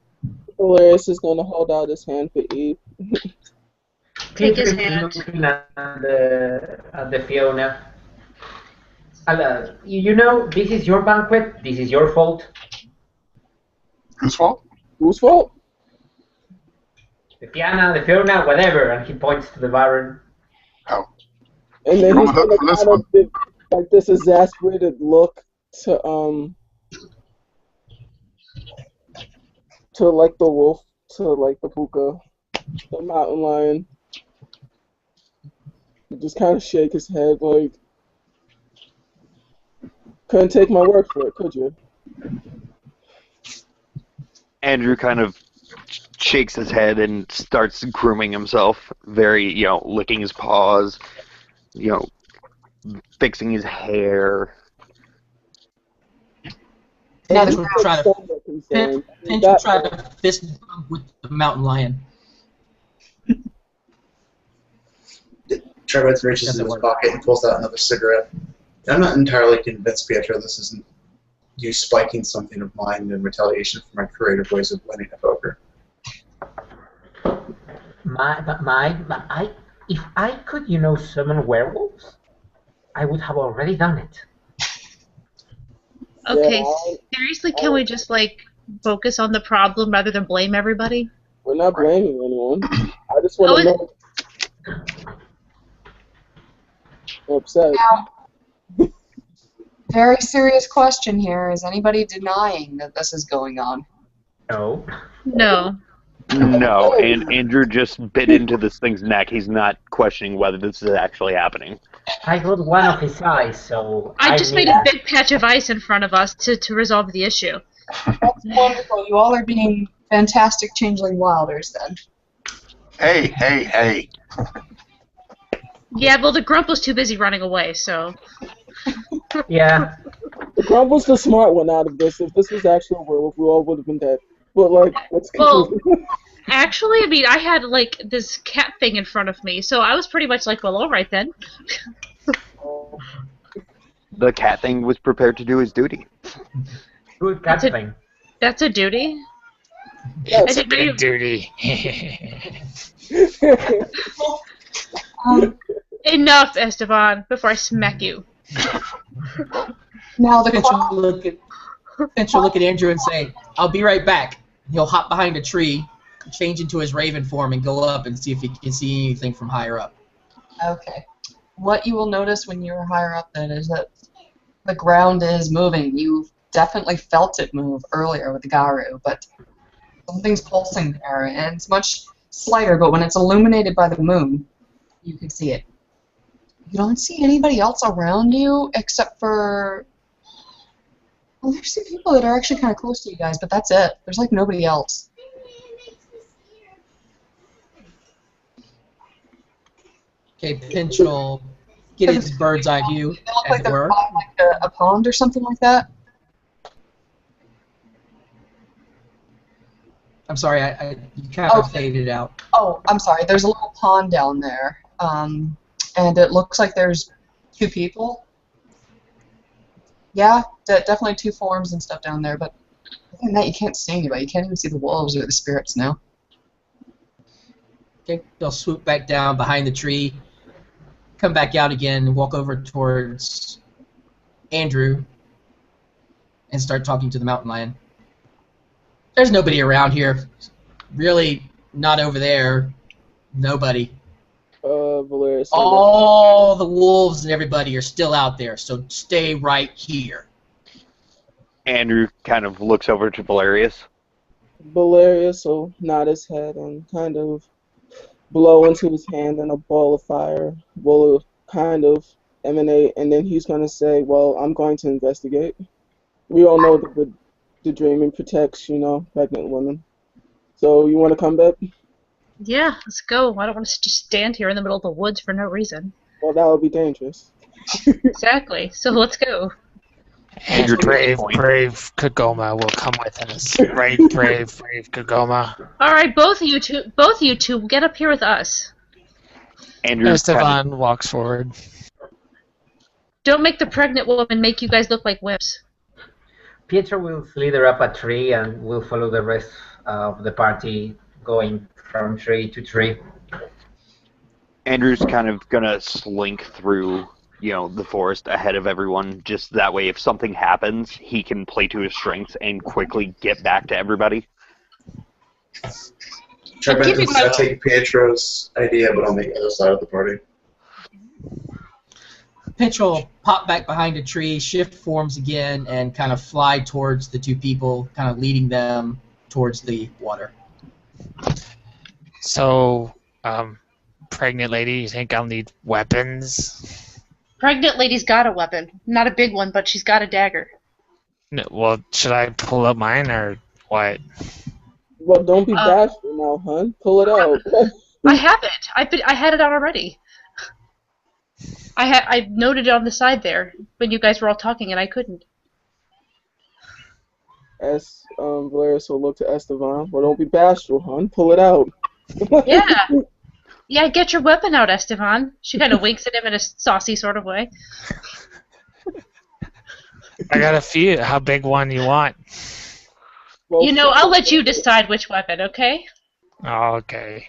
Valarius is going to hold out his hand for Eve. Take his hand. Looking at the Fiona. This is your banquet. This is your fault. Whose fault? Whose fault? The Fiona, whatever. And he points to the Baron. Oh. And then he's Look going for this to one. give this exasperated look to the wolf, to the puka, the mountain lion. He just kind of shake his head couldn't take my word for it, could you? Andrew kind of shakes his head and starts grooming himself, very, licking his paws, fixing his hair. Pinch will try to fist bump with the mountain lion. Tribetin reaches into his pocket and pulls out another cigarette. I'm not entirely convinced, Pietro, this isn't you spiking something of mine in retaliation for my creative ways of winning at poker. If I could, summon werewolves, I would have already done it. Okay, Yeah, seriously, can we just, focus on the problem rather than blame everybody? we're not blaming anyone. I just want Oh, to know. I'm upset. Now, very serious question here. Is anybody denying that this is going on? No. No. No, and Andrew just bit into this thing's neck. He's not questioning whether this is actually happening. I got one of his eyes, so I just made a big patch of ice in front of us to resolve the issue. That's wonderful. You all are being fantastic changeling wilders then. Hey. Yeah, well, the grump was too busy running away, so... Yeah. Grumble's the smart one out of this. If this was actually a werewolf, we all would have been dead. But, what's confusing? Well, actually, I mean, I had, this cat thing in front of me, so I was pretty much well, alright then. The cat thing was prepared to do his duty. Good cat thing. That's a duty? It's a big duty. Enough, Esteban, before I smack you. Now the Finch will look at Andrew and say, "I'll be right back." He'll hop behind a tree, change into his raven form, and go up and see if he can see anything from higher up. Okay. What you will notice when you're higher up then is that the ground is moving. You definitely felt it move earlier with the Garou, but something's pulsing there, and it's much slighter, but when it's illuminated by the moon, you can see it. You don't see anybody else around you except for... Well, there's some people that are actually kind of close to you guys, but that's it. There's nobody else. Okay, Finch will get his bird's eye view, They look as like it they're were. by a pond or something like that. I'm sorry, you kind of faded out. Oh, I'm sorry. There's a little pond down there, and it looks like there's 2 people. Yeah, definitely 2 forms and stuff down there, but other than that, you can't see anybody. You can't even see the wolves or the spirits now. Okay, they'll swoop back down behind the tree, come back out again, and walk over towards Andrew, and start talking to the mountain lion. There's nobody around here. Really, not over there. Nobody. Valarius. All the wolves and everybody are still out there, so stay right here. Andrew kind of looks over to Valarius. Valarius will nod his head and kind of blow into his hand, and a ball of fire will kind of emanate, and then he's going to say, well, I'm going to investigate. We all know that the dreaming protects, pregnant women. So you want to come back? Yeah, let's go. I don't want to just stand here in the middle of the woods for no reason. Well, that would be dangerous. Exactly. So let's go. And brave Kegoma will come with us. Right, brave Kegoma. All right, both of you two, get up here with us. Andrew Esteban walks forward. Don't make the pregnant woman make you guys look like wimps. Pietro will slither up a tree and will follow the rest of the party going from tree to tree. Andrew's kind of gonna slink through, the forest ahead of everyone. Just that way, if something happens, he can play to his strengths and quickly get back to everybody. Tribetin said take Pietro's idea, but on the other side of the party. Finch will pop back behind a tree, shift forms again, and kind of fly towards the 2 people, kind of leading them towards the water. So, pregnant lady, you think I'll need weapons? Pregnant lady's got a weapon. Not a big one, but she's got a dagger. No, well, should I pull up mine or what? Well, don't be bashful now, hun. Pull it out. I have it. I had it out already. I noted it on the side there when you guys were all talking, and I couldn't. Valarius will look to Esteban. Well, don't be bashful, hun. Pull it out. Yeah. Yeah, get your weapon out, Esteban. She kind of winks at him in a saucy sort of way. I got a few. How big one you want? Well, You know, I'll let you decide which weapon, okay? Oh, okay.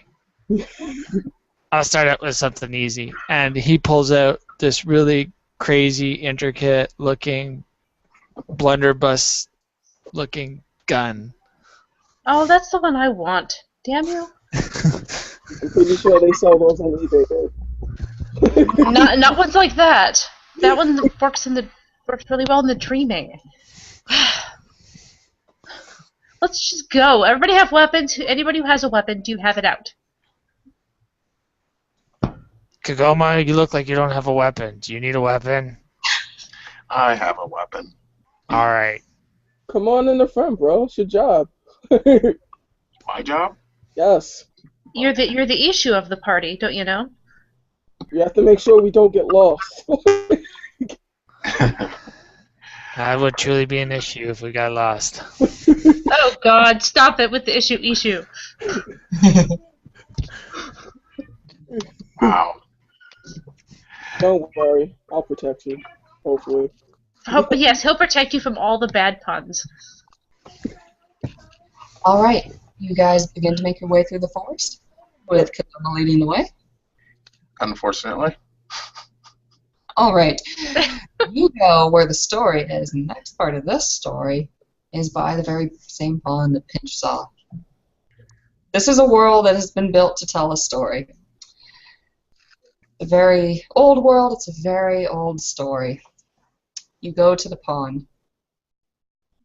I'll start out with something easy. And he pulls out this really crazy, intricate-looking, blunderbuss-looking gun. Oh, that's the one I want. Damn you. I'm pretty sure they sell those on eBay, babe. Not ones like that. That one works really well in the dreaming. Let's just go. Everybody have weapons. Anybody who has a weapon, do have it out. Kegoma, you look like you don't have a weapon. Do you need a weapon? I have a weapon. All right. Come on in the front, bro. It's your job. My job? Yes. You're the issue of the party, don't you know? You have to make sure we don't get lost. That would truly be an issue if we got lost. Oh God, stop it with the issue. Wow. Don't worry. I'll protect you. Hopefully. Yes, he'll protect you from all the bad puns. All right, you guys begin to make your way through the forest with Kegoma leading the way. Unfortunately. All right, you go where the story is. The next part of this story is by the very same pond that Pinch saw. This is a world that has been built to tell a story. A very old world. It's a very old story. You go to the pond.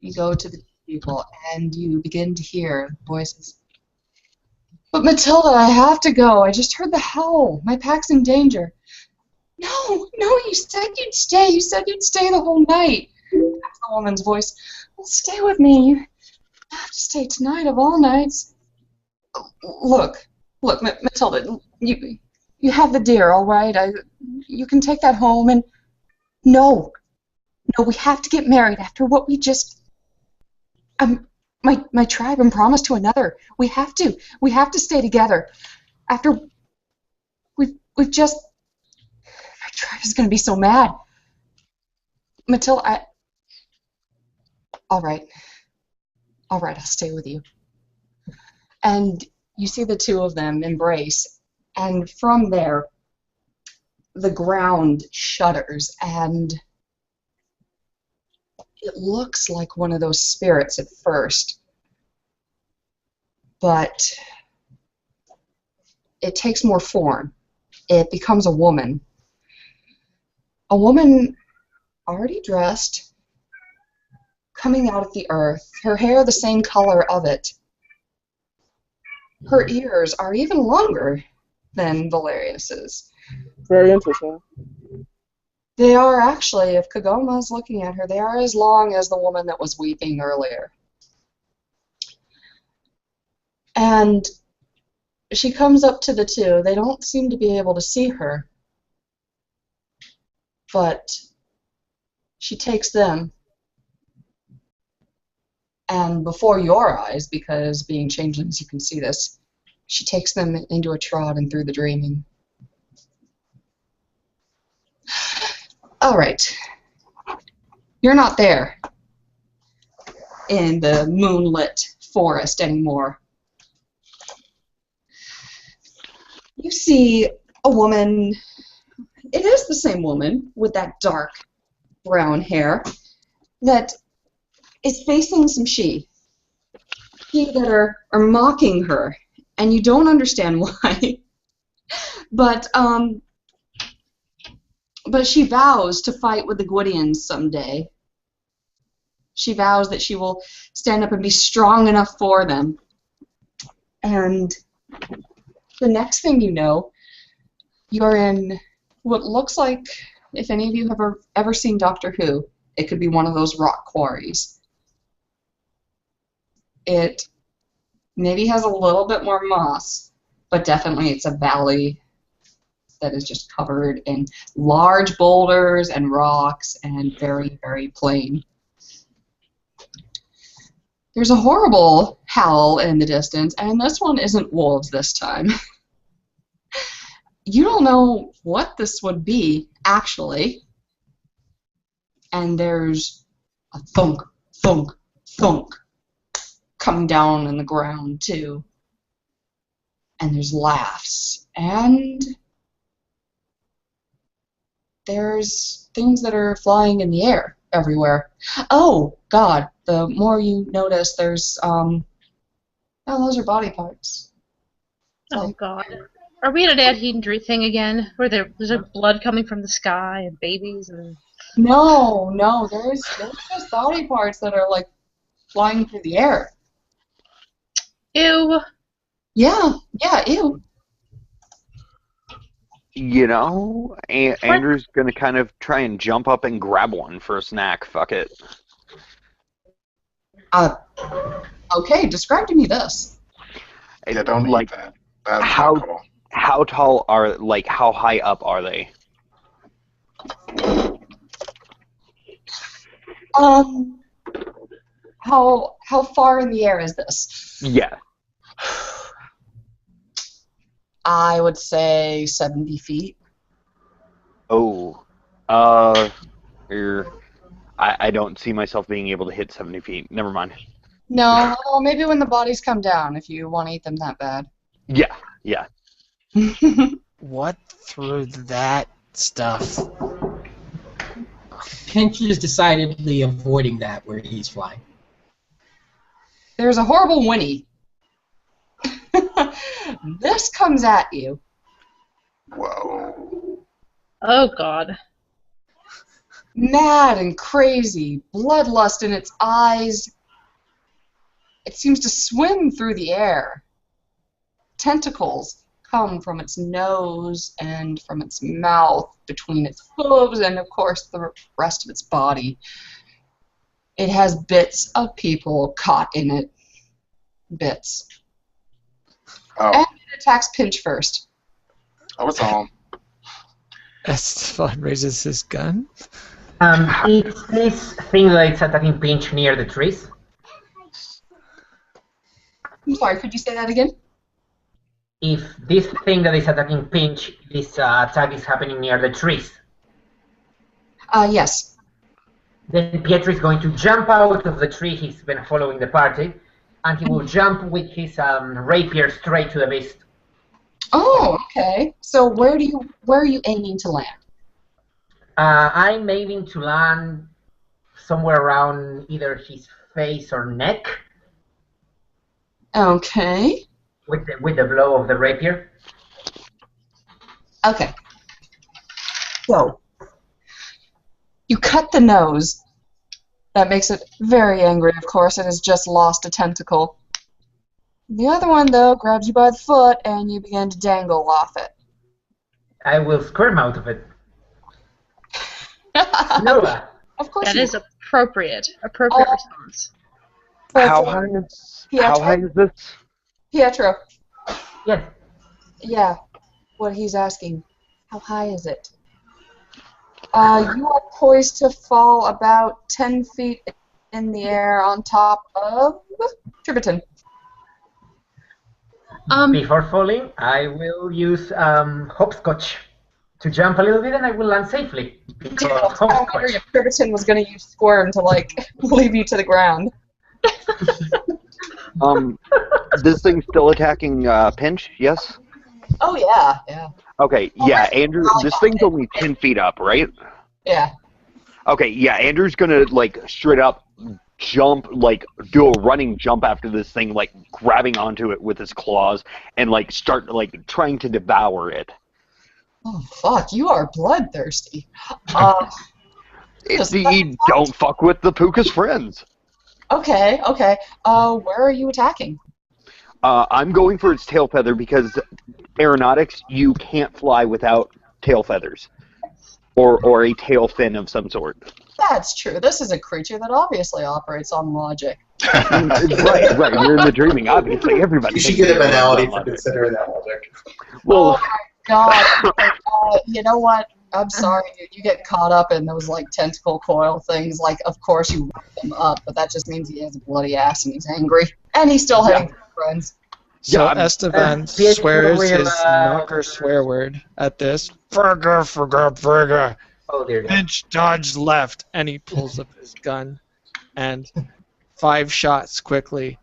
You go to the people, and you begin to hear voices. But Matilda, I have to go. I just heard the howl. My pack's in danger. No, you said you'd stay. You said you'd stay the whole night. That's the woman's voice. Well, stay with me. You have to stay tonight of all nights. Look, Matilda, you have the deer, all right? You can take that home, and no, we have to get married after what we just. My tribe and promise to another. We have to stay together. After we've just. My tribe is going to be so mad. Matilda, all right, I'll stay with you. And you see the two of them embrace, and from there, the ground shudders, and it looks like one of those spirits at first, but it takes more form. It becomes a woman. A woman already dressed, coming out of the earth, her hair the same color of it. Her ears are even longer than Valarius's. Very interesting. They are actually, if Kegoma is looking at her, they are as long as the woman that was weeping earlier. And she comes up to the two. They don't seem to be able to see her, but she takes them, and before your eyes, because being changelings you can see this, she takes them into a trot and through the dreaming. All right. You're not there in the moonlit forest anymore. You see a woman. It is the same woman with that dark brown hair that is facing some she that are mocking her, and you don't understand why. But she vows to fight with the Gwydians someday. She vows that she will stand up and be strong enough for them. And the next thing you know, you're in what looks like, if any of you have ever seen Doctor Who, it could be one of those rock quarries. It maybe has a little bit more moss, but definitely it's a valley that is just covered in large boulders and rocks and very, very plain. There's a horrible howl in the distance, and this one isn't wolves this time. You don't know what this would be, actually. And there's a thunk, thunk, thunk coming down on the ground too. And there's laughs. And there's things that are flying in the air everywhere. Oh, God. The more you notice, there's, those are body parts. Oh, God. Are we at an Adhendry thing again? Where there's blood coming from the sky and babies and... No, there's just body parts that are, like, flying through the air. Ew. Yeah, ew. You know, Andrew's going to kind of try and jump up and grab one for a snack. Fuck it. Okay, describe to me this. Yeah, don't like eat that. That's how not cool. how tall are how high up are they? How far in the air is this? Yeah. I would say 70 feet. Oh. I don't see myself being able to hit 70 feet. Never mind. No, well, maybe when the bodies come down, if you want to eat them that bad. Yeah. What through that stuff? Pinch is decidedly avoiding that where he's flying. There's a horrible whinny. This comes at you. Whoa. Oh, God. Mad and crazy, bloodlust in its eyes. It seems to swim through the air. Tentacles come from its nose and from its mouth, between its hooves, and of course the rest of its body. It has bits of people caught in it. Bits. Oh, And it attacks Pinch first. I was on. Esteban raises his gun. Is this thing that's attacking Pinch near the trees? I'm sorry, could you say that again? If this thing that is attacking Pinch, this attack is happening near the trees, Yes. then Pietro is going to jump out of the tree. He's been following the party, and he will jump with his rapier straight to the beast. Oh, okay. So where are you aiming to land? I'm aiming to land somewhere around either his face or neck Okay. with the blow of the rapier. Okay. So you cut the nose. That makes it very angry, of course. It has just lost a tentacle. The other one, though, grabs you by the foot, and you begin to dangle off it. I will squirm out of it. Noah. Of course That you is appropriate. Appropriate Oh. response. How high is this? Pietro. Yes. Yeah, what he's asking. How high is it? You are poised to fall about 10 feet in the air on top of Tribetin. Before falling, I will use hopscotch to jump a little bit, and I will land safely. Because I was wondering if Tribetin was going to use Squirm to, like, leave you to the ground. This thing's still attacking Pinch, yes? Oh, yeah. Okay, yeah, Andrew, this thing's only 10 feet up, right? Yeah. Okay, yeah, Andrew's gonna, like, straight up jump, like, do a running jump after this thing, like, grabbing onto it with his claws, and, like, start, like, trying to devour it. Oh, fuck, you are bloodthirsty. Don't fuck with the Puka's friends. Okay. Where are you attacking? I'm going for its tail feather because aeronautics, you can't fly without tail feathers. Or a tail fin of some sort. That's true. This is a creature that obviously operates on logic. right. You're in the dreaming. Obviously, everybody. You should get a penalty for considering that logic. Well, oh my god. You know what? I'm sorry, dude. You get caught up in those, like, tentacle coil things. Like, of course you wrap them up, but that just means he has a bloody ass and he's angry. And he's still hitting friends. So Yeah, Esteban Pietro swears will, his knocker swear word at this. Frigga. Oh dear God. Pinch dodge left, and he pulls up his gun. and 5 shots quickly.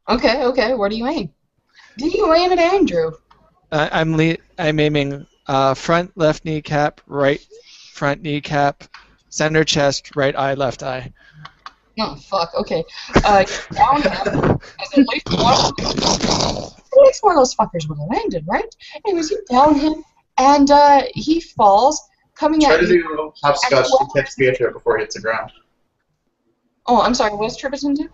Okay. Where do you aim? Do you aim at Andrew? I'm aiming front left kneecap, right front kneecap, center chest, right eye, left eye. Oh, fuck, okay. Down him, as at least one of those fuckers would have landed, right? Anyways, you down him, and he falls, coming Try at to you. do hopscotch to catch Pietro before he hits the ground. Oh, I'm sorry, what's Tribetin do?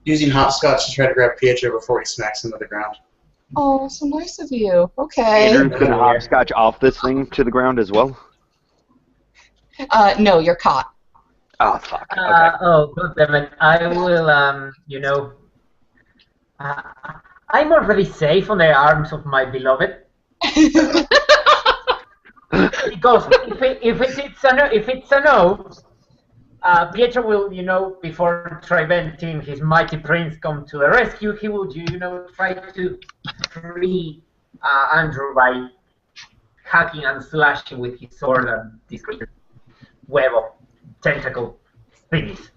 Using hopscotch to try to grab Pietro before he smacks into the ground. Oh, so nice of you. Okay. Andrew, can hopscotch off this thing to the ground as well? No, you're caught. Oh, fuck. Okay. Oh, good damn it. I will, you know... I'm already safe on the arms of my beloved. Because if it's a no, Pietro will, you know, before Tribetin, his mighty prince, come to the rescue, he will, you know, try to free Andrew by hacking and slashing with his sword and this web of tentacle thingies.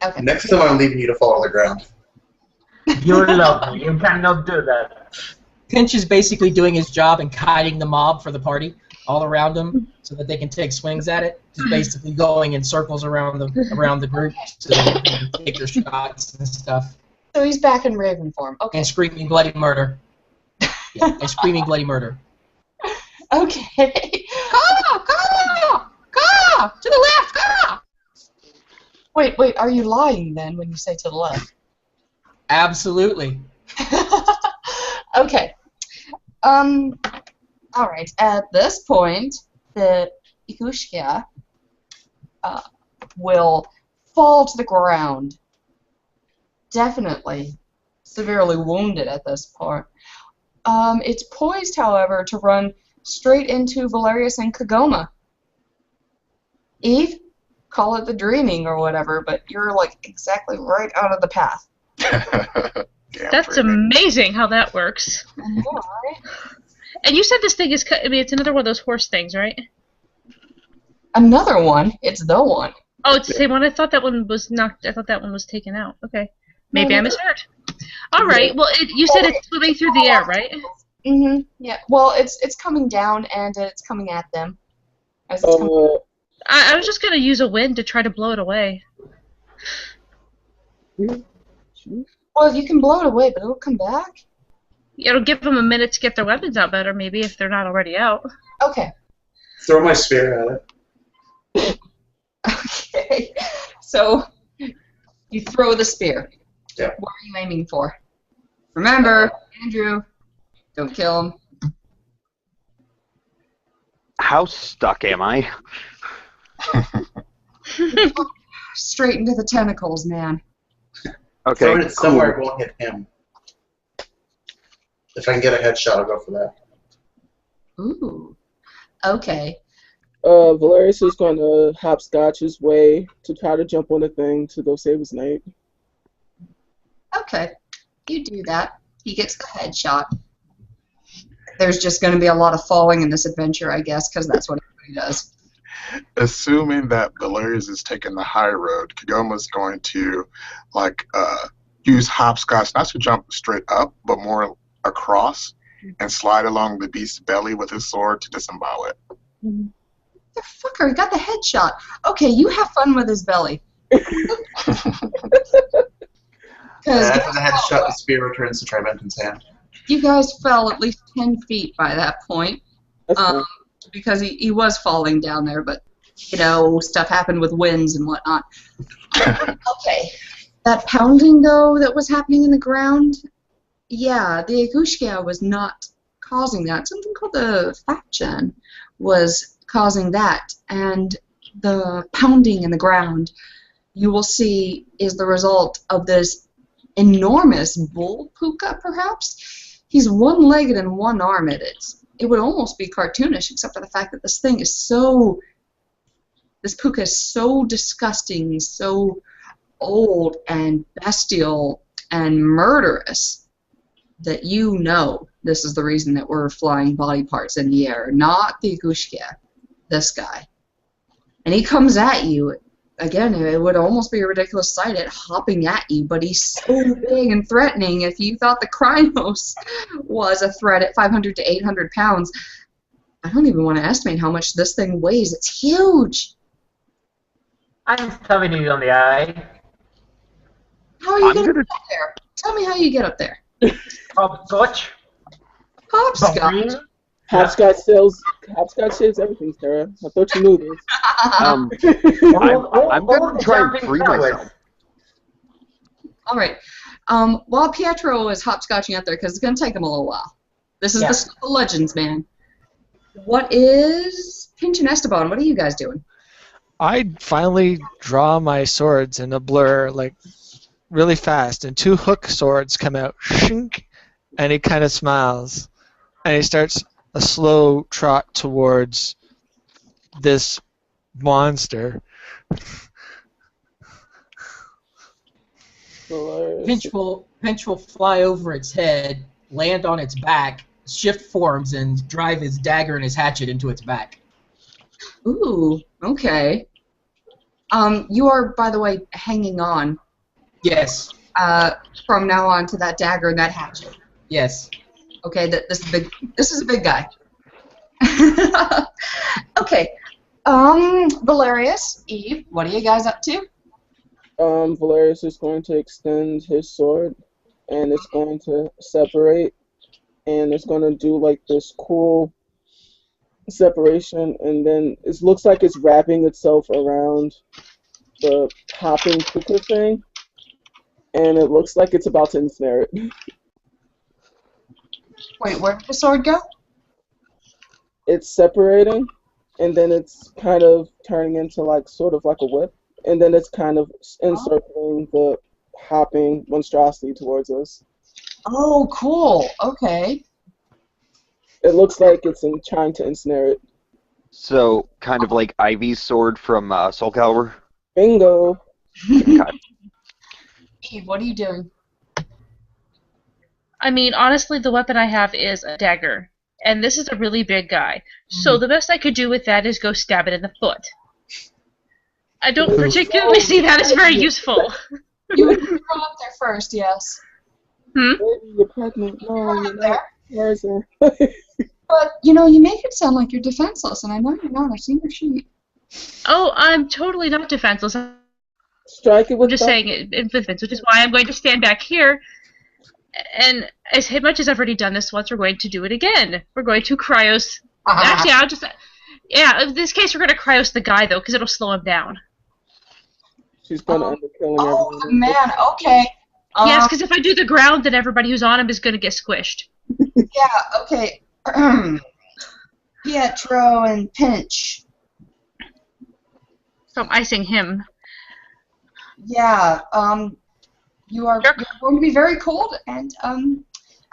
Okay. Next time I'm leaving you to fall to the ground. You love me. You cannot do that. Pinch is basically doing his job and guiding the mob for the party all around him so that they can take swings at it. Just basically going in circles around the group so that they can take their shots and stuff. So he's back in Raven form. Okay. And screaming bloody murder. Yeah, and screaming bloody murder. Okay. Go! To the left, go! Wait, are you lying then when you say to the left? Absolutely. Okay. Alright, at this point, the Ikushkia will fall to the ground. Definitely severely wounded at this point. It's poised, however, to run straight into Valarius and Kegoma. Eve, call it the dreaming or whatever, but you're like exactly right out of the path. That's amazing how that works. Yeah, right? And you said this thing is, I mean, it's another one of those horse things, right? Another one? It's the one. Oh, it's the same one? I thought that one was knocked, I thought that one was taken out. Okay. Maybe I misheard. Alright, well, you said it's swimming through the air, right? Mm-hmm, yeah. Well, it's coming down and it's coming at them. As it's coming. I was just going to use a wind to try to blow it away. Well, you can blow it away, but it'll come back. It'll give them a minute to get their weapons out better, maybe, if they're not already out. Okay. Throw my spear at it. Okay. So, you throw the spear. Yeah. What are you aiming for? Remember, Andrew, don't kill him. How stuck am I? Straight into the tentacles, man. Okay, Throw it somewhere cool. it won't hit him. If I can get a headshot, I'll go for that. Ooh. Okay. Valarius is going to hopscotch his way to try to jump on the thing to go save his knight. Okay. You do that. He gets the headshot. There's just going to be a lot of falling in this adventure, I guess, because that's what everybody does. Assuming that Valarius is taking the high road, Kegoma's going to use hopscotch not to jump straight up, but more across and slide along the beast's belly with his sword to disembowel it. The fucker, he got the headshot. Okay, you have fun with his belly. After the headshot, the spear returns to Tribetin's hand. You guys fell at least 10 feet by that point. That's fine. Because he was falling down there, but, you know, stuff happened with winds and whatnot. Okay. That pounding, though, that was happening in the ground, yeah, the Agushkia was not causing that. Something called the faction was causing that. And the pounding in the ground, you will see, is the result of this enormous bull puka, perhaps? He's one-legged and one-armed. It would almost be cartoonish, except for the fact that this thing is so... This puka is so disgusting, so old and bestial and murderous that you know this is the reason that we're flying body parts in the air, not the Agushkia, this guy. And he comes at you. Again, it would almost be a ridiculous sight at hopping at you, but he's so big and threatening. If you thought the Krynos was a threat at 500 to 800 pounds, I don't even want to estimate how much this thing weighs. It's huge. I'm stabbing it on the eye. How are you going to get up there? Tell me how you get up there. Hopscotch. Hopscotch. Hopscotch saves everything, Sarah. I thought you knew this. I'm going to try and free myself. All right. While Pietro is hopscotching out there, because it's going to take him a little while. This is the stuff of legends, man. What is Pinch and Esteban? What are you guys doing? I finally draw my swords in a blur, like, really fast, and 2 hook swords come out, shink, and he kind of smiles. And he starts a slow trot towards this monster. Pinch will fly over its head, land on its back, shift forms, and drive his dagger and his hatchet into its back. Ooh, okay. You are, by the way, hanging on. Yes. From now on to that dagger and that hatchet. Yes. Okay, this is a big guy. Okay. Valarius, Eve, what are you guys up to? Valarius is going to extend his sword, and it's going to separate, and it's going to do like this cool separation, and then it looks like it's wrapping itself around the hopping cooker thing, and it looks like it's about to ensnare it. Wait, where did the sword go? It's separating, and then it's kind of turning into like sort of like a whip, and then it's kind of encircling the hopping monstrosity towards us. Oh, cool. Okay. It looks like it's trying to ensnare it. So, kind of like Ivy's sword from Soul Calibur? Bingo! Eve, what are you doing? I mean, honestly, the weapon I have is a dagger, and this is a really big guy. So the best I could do with that is go stab it in the foot. I don't particularly see that as very useful. You would go up there first, yes. Baby, you're pregnant. No, you're not. Where is it? But, you know, you make it sound like you're defenseless, and I know you're not. I've seen your sheet. Oh, I'm totally not defenseless. Strike it with I'm just saying it in defense, which is why I'm going to stand back here. And as much as I've already done this once, we're going to do it again. We're going to cryos. Actually, I'll just. Yeah, in this case, we're going to cryos the guy, though, because it'll slow him down. She's going to end up killing everyone. Oh, man, okay. Yes, because if I do the ground, then everybody who's on him is going to get squished. Yeah, okay. Pietro and Pinch. So I'm icing him. Yeah, you're going to be very cold, and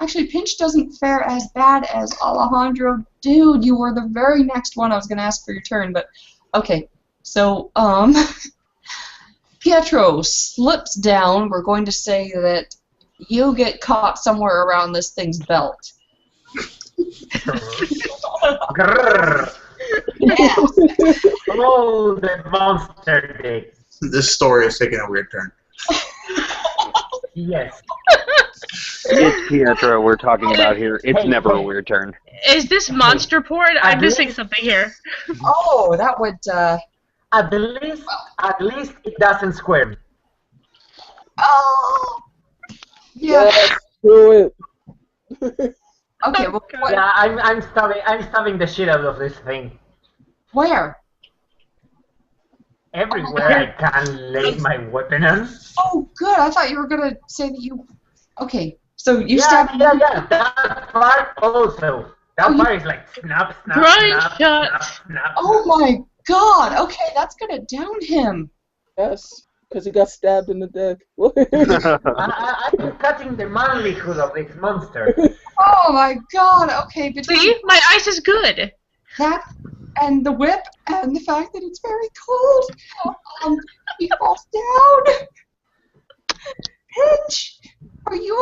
actually Pinch doesn't fare as bad as Alejandro. Dude, you were the very next one I was going to ask for your turn, but okay. So, Pietro slips down. We're going to say that you get caught somewhere around this thing's belt. Yes. Oh, the monster dick. This story is taking a weird turn. Yes. It's Pietro we're talking about here. It's never a weird turn. Is this monster porn? I'm missing something here. Oh, that would. At least it doesn't square me. Oh. Yeah. Yes, do it. Okay. Well, Yeah, I'm stabbing the shit out of this thing. where? Everywhere I can lay my weapon on. Oh, good. I thought you were gonna say that you. Okay. So you Yeah, stabbed. yeah. That part also. That part is like snap, snap, Grind snap, shot. snap, snap. Oh my God. Okay, that's gonna down him. Yes, because he got stabbed in the neck. I'm cutting the manlyhood of this monster. Oh my God. Okay, between See? My ice is good. that and the whip and the fact that it's very cold, he falls down. Pinch, are you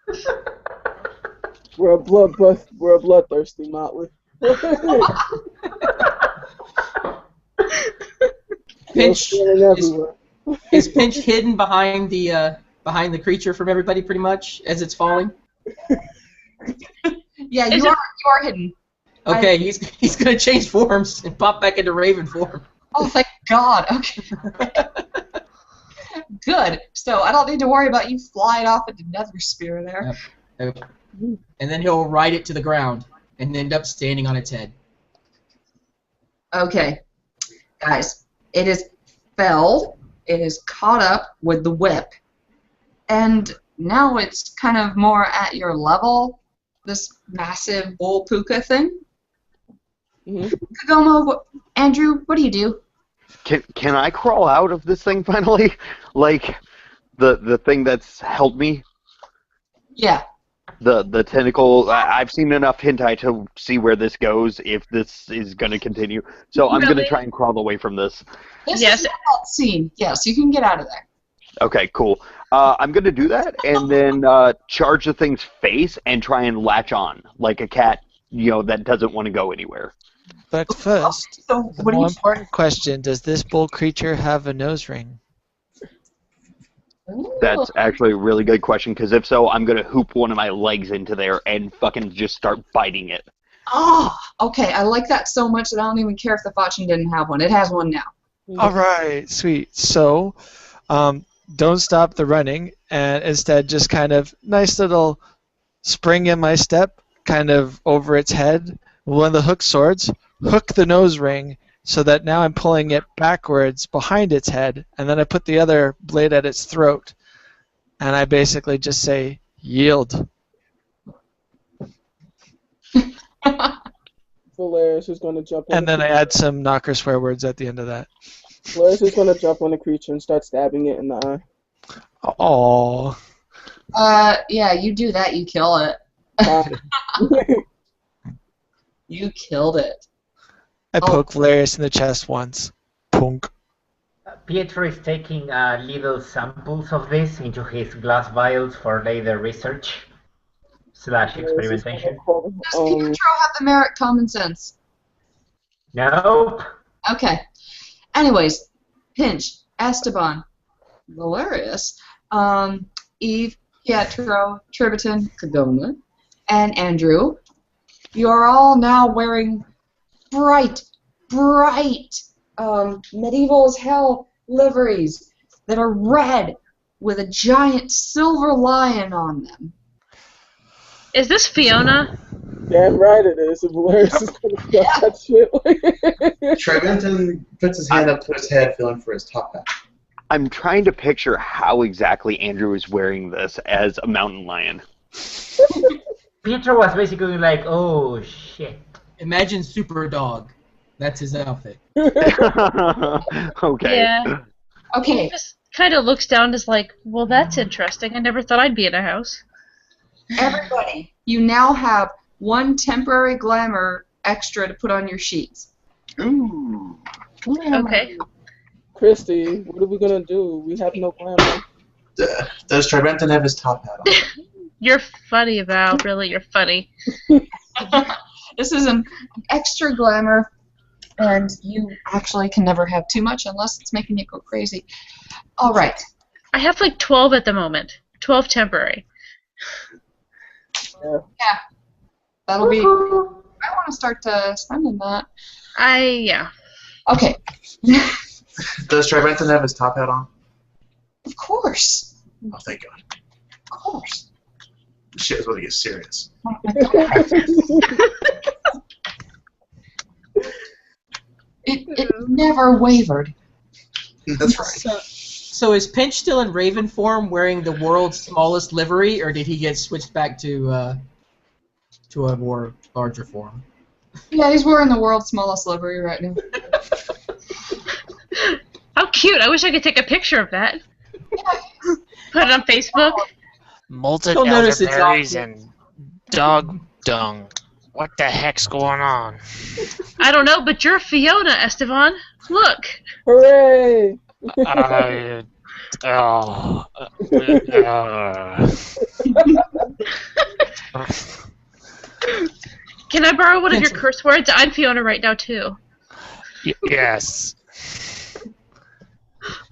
okay? We're a bloodthirsty motley. Pinch feeling everywhere. is Pinch hidden behind the creature from everybody pretty much as it's falling? Yeah, you are hidden. Okay, he's gonna change forms and pop back into Raven form. Oh, thank God. Okay. Good. So I don't need to worry about you flying off into Nether Spear there. Yep. And then he'll ride it to the ground and end up standing on its head. Okay, guys, it is felled. It is caught up with the whip, and now it's kind of more at your level. This massive bull puka thing. Kegoma, Andrew, what do you do? Can I crawl out of this thing finally? Like the thing that's held me? Yeah. The tentacle. I've seen enough hentai to see where this goes if this is going to continue. So I'm going to try and crawl away from this. This is an adult scene. Yes, you can get out of there. Okay, cool. I'm going to do that and then charge the thing's face and try and latch on like a cat, that doesn't want to go anywhere. But first, So, the what do more you? important question, does this bull creature have a nose ring? That's actually a really good question, because if so, I'm going to hoop one of my legs into there and fucking just start biting it. Oh, okay. I like that so much that I don't even care if the Fachin didn't have one. It has one now. All right, sweet. So, don't stop the running, and instead just kind of nice little spring in my step, kind of over its head. One of the hook swords, hook the nose ring, so that now I'm pulling it backwards behind its head, and then I put the other blade at its throat, and I basically just say, yield. Valarius is going to jump on And then I add some knocker swear words at the end of that. Valarius is going to jump on the creature and start stabbing it in the eye. Aww. Yeah, you do that, you kill it. You killed it. I poke Valarius in the chest once. Punk. Pietro is taking little samples of this into his glass vials for later research / experimentation. Does Pietro have the merit common sense? Nope. Okay. Anyways, Pinch, Esteban, Valarius, Eve, Pietro, Tribetin, Kegoma, and Andrew, you're all now wearing bright, medieval as hell liveries that are red with a giant silver lion on them. Is this Fiona? Damn right it is. If Valarius is going to get that shit. Tribetin puts his hand up to his head, feeling for his top hat. I'm trying to picture how exactly Andrew is wearing this as a mountain lion. Pietro was basically like, oh shit. Imagine Super Dog. That's his outfit. Okay. Yeah. Okay. He just kind of looks down and is like, well, that's interesting. I never thought I'd be in a house. Everybody, you now have one temporary glamour extra to put on your sheets. Ooh. Okay. Christy, what are we going to do? We have no glamour. Does Tribetin have his top hat on? You're funny, Val. Really, you're funny. This is an extra glamour, and you actually can never have too much unless it's making you go crazy. All right. I have like 12 at the moment. 12 temporary. Yeah. That'll be... I want to start spending that. Yeah. Okay. Does Tribetin have his top hat on? Of course. Oh, thank God. Of course. Shit is when it gets serious. Oh my God. It never wavered. That's right. So is Pinch still in Raven form, wearing the world's smallest livery, or did he get switched back to a more larger form? Yeah, he's wearing the world's smallest livery right now. How cute. I wish I could take a picture of that. Put it on Facebook. Molten You'll notice it's elderberries all- and dog dung. What the heck's going on? I don't know, but you're Fiona, Esteban. Look. Hooray! Can I borrow one of your curse words? I'm Fiona right now, too. Yes.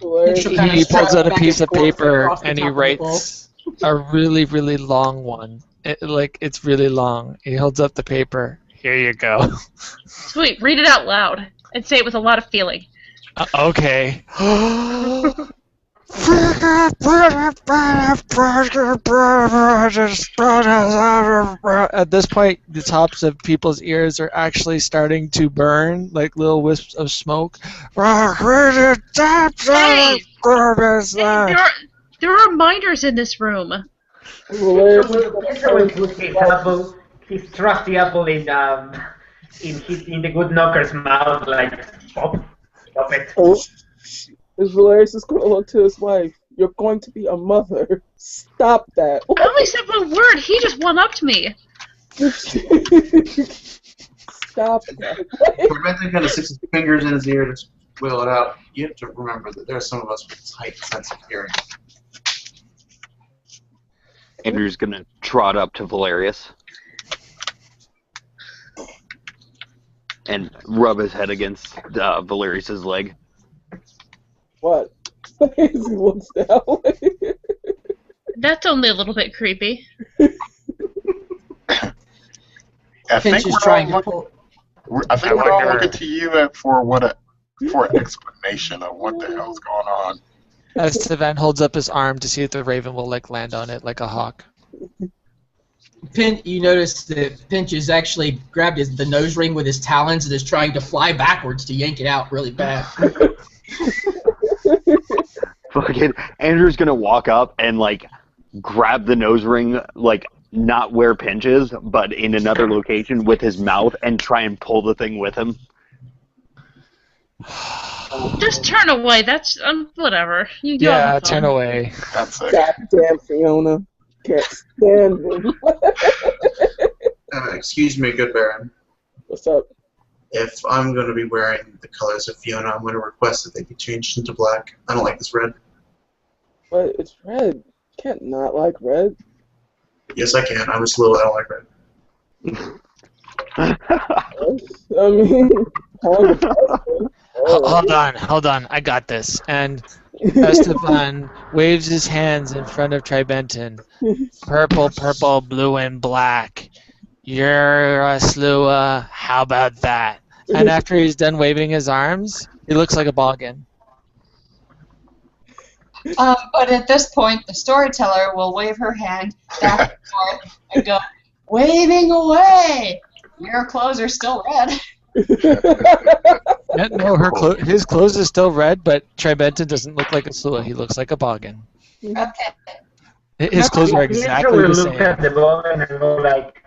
Hilarious. She'll kind of He pulls out a back piece and of forth paper across the and he top of the bowl. writes a really, really long one. It's really long. He holds up the paper. Here you go. Sweet, read it out loud and say it with a lot of feeling. Okay. At this point, the tops of people's ears are actually starting to burn like little wisps of smoke. Hey, there are minors in this room. Hilarious. Pietro will put his apple, his trusty apple in the good knocker's mouth, like stop it. Oh, Valarius is going to look to his wife. You're going to be a mother. Stop that. I only said one word. He just one-upped me. Stop that. Tribetin kind of sticks his fingers in his ear to wheel it out. You have to remember that there are some of us with tight sense of hearing. Andrew's gonna trot up to Valarius and rub his head against Valarius's leg. What? He looks that way. That's only a little bit creepy. I Finch think is we're trying all to pull. looking to you for an explanation of what the hell's going on. Esteban holds up his arm to see if the raven will land on it like a hawk. You notice that Pinch has actually grabbed the nose ring with his talons and is trying to fly backwards to yank it out really bad. Fucking Andrew's gonna walk up and grab the nose ring, not where Pinch is, but in another location with his mouth and try and pull the thing with him. Just turn away. That's whatever. You do Yeah, have fun. turn away. That's it. Goddamn Fiona. Can't stand him. Excuse me, good Baron. What's up? If I'm going to be wearing the colors of Fiona, I'm going to request that they be changed into black. I don't like this red. But it's red. Can't not like red. Yes, I can. I'm just little. I don't like red. I mean, Hold on. I got this. And Esteban waves his hands in front of Tribetin. Purple, purple, blue, and black. You're a Slua. How about that? And after he's done waving his arms, he looks like a boggin. But at this point, the storyteller will wave her hand back and forth and go, waving away! Your clothes are still red. No, his clothes are still red, but Tribetin doesn't look like a Slua. He looks like a boggin. Okay. His clothes are exactly Pietro the will look same. at the boy and go like,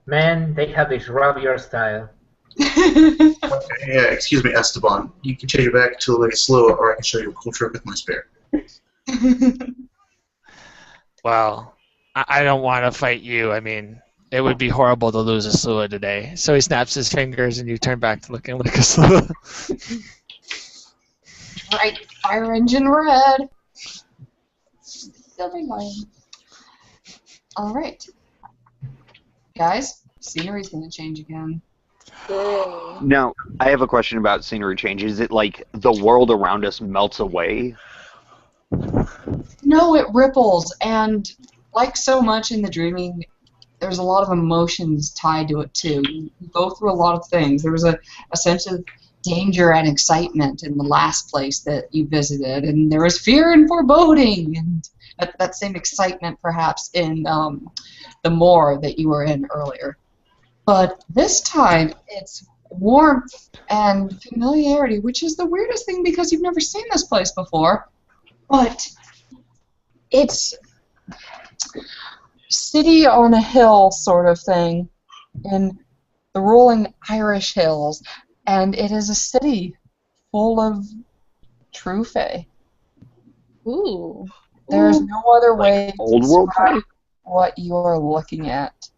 man, they have this your style. Yeah, excuse me, Esteban. You can change it back to like a slow, or I can show you a cool trick with my spear. Well, I don't want to fight you. I mean, it would be horrible to lose a Slua today. So he snaps his fingers and you turn back to looking like a Slua. Right, fire engine red. Silver line. All right, guys. Scenery's gonna change again. Now, I have a question about scenery change. Is it like the world around us melts away? No, it ripples, and like so much in the dreaming, there's a lot of emotions tied to it too. You go through a lot of things. There was a sense of danger and excitement in the last place that you visited, and there was fear and foreboding, and that same excitement perhaps in the moor that you were in earlier. But this time, it's warmth and familiarity, which is the weirdest thing because you've never seen this place before. But it's city on a hill sort of thing in the rolling Irish hills, and it is a city full of True Fae. Ooh. There's no other way to Old world describe Fae? what you are looking at.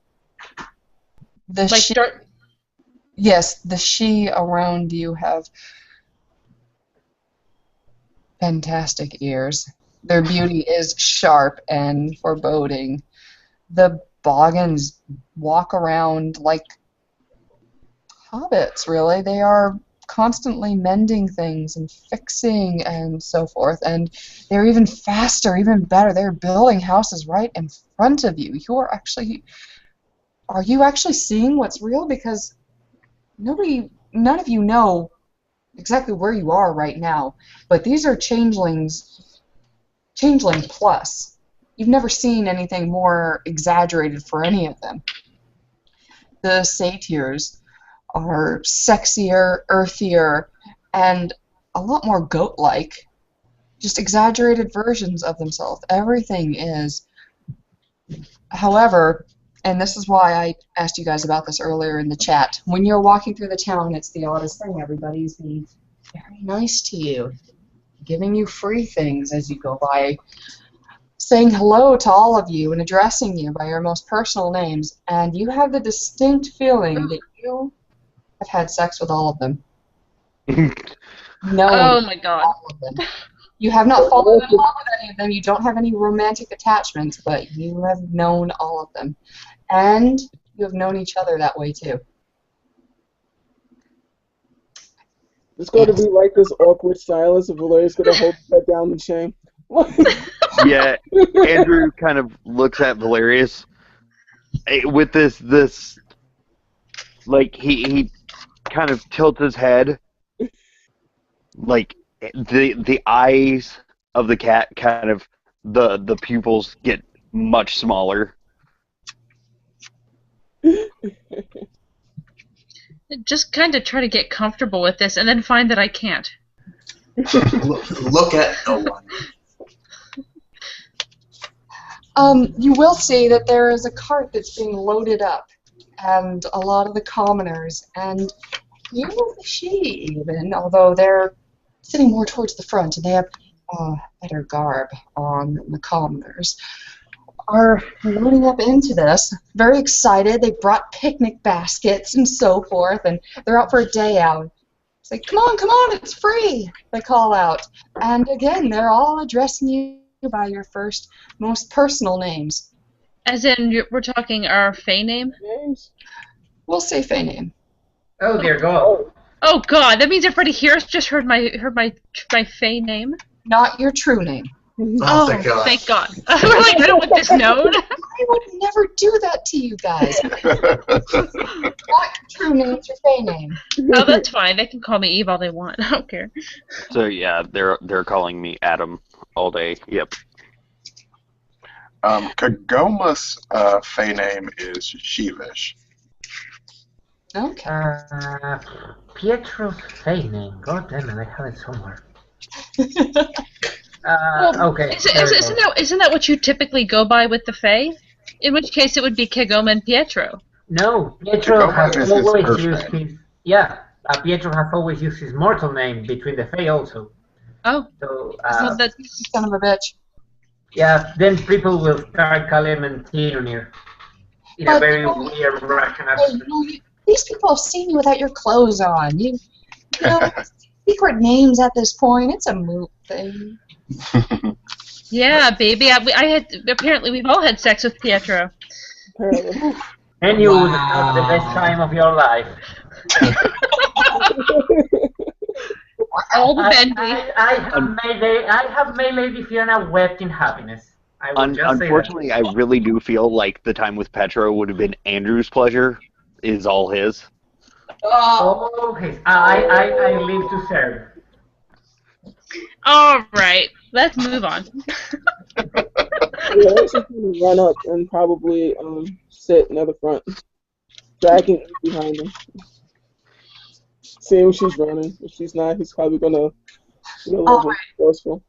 The Like she- dark. Yes, the she around you have fantastic ears. Their beauty is sharp and foreboding. The boggins walk around like hobbits, really. They are constantly mending things and fixing and so forth. And they're even faster, even better. They're building houses right in front of you. Are you actually seeing what's real? Because none of you know exactly where you are right now. But these are changelings, changeling plus. You've never seen anything more exaggerated for any of them. The satyrs are sexier, earthier, and a lot more goat-like. Just exaggerated versions of themselves. Everything is. However, and this is why I asked you guys about this earlier in the chat, when you're walking through the town, it's the oddest thing. Everybody's being very nice to you, giving you free things as you go by, saying hello to all of you and addressing you by your most personal names, and you have the distinct feeling that you have had sex with all of them. No. Oh my god. All of them. You have not fallen in love with any of them. You don't have any romantic attachments, but you have known all of them. And you have known each other that way too. It's going to be like this awkward silence of Valarius going to hold his head down in shame. Yeah, Andrew kind of looks at Valarius with this like he kind of tilts his head, like the eyes of the cat kind of the pupils get much smaller. Just kind of try to get comfortable with this and then find that I can't. Look at no one. You will see that there is a cart that's being loaded up, and a lot of the commoners, and you know the she even, although they're sitting more towards the front and they have better garb on than the commoners, are loading up into this, very excited. They brought picnic baskets and so forth, and they're out for a day out. It's like, come on, it's free, they call out. And again, they're all addressing you by your first, most personal names. As in, we're talking our Fae name? We'll say Fae name. Oh dear God. Oh god, that means everybody here has just heard my Fae name? Not your true name. Oh, thank God. Thank God. We're like, I don't want this known. I would never do that to you guys. Not your true name, it's your Fae name. Oh, that's fine. They can call me Eve all they want. I don't care. So yeah, they're calling me Adam all day. Yep. Kegoma's Fae name is Sheevish. Okay. Pietro's Fae name. God damn it, I have it somewhere. Okay. Isn't that what you typically go by with the Fae? In which case it would be Kegoma and Pietro. No, Pietro has Kegoma is always his used first name. his Pietro has always used his mortal name between the Fae also. Oh. So So that son of a bitch. yeah, then people will start calling him Tyranir in a very weird Russian accent. These people have seen you without your clothes on. You know, secret names at this point. It's a moot thing. Yeah, baby. Apparently we've all had sex with Pietro. And you would have the best time of your life. All the bendy. I have made Lady Fiona wept in happiness. I will just say Unfortunately, that. I really do feel like the time with Pietro would have been Andrew's pleasure. Is all his. Oh, okay. I live to serve. All right, let's move on. Yeah, let's just run up and probably sit near the front, dragging Eve behind him. Seeing if she's running. If she's not, he's probably gonna be a little bit forceful.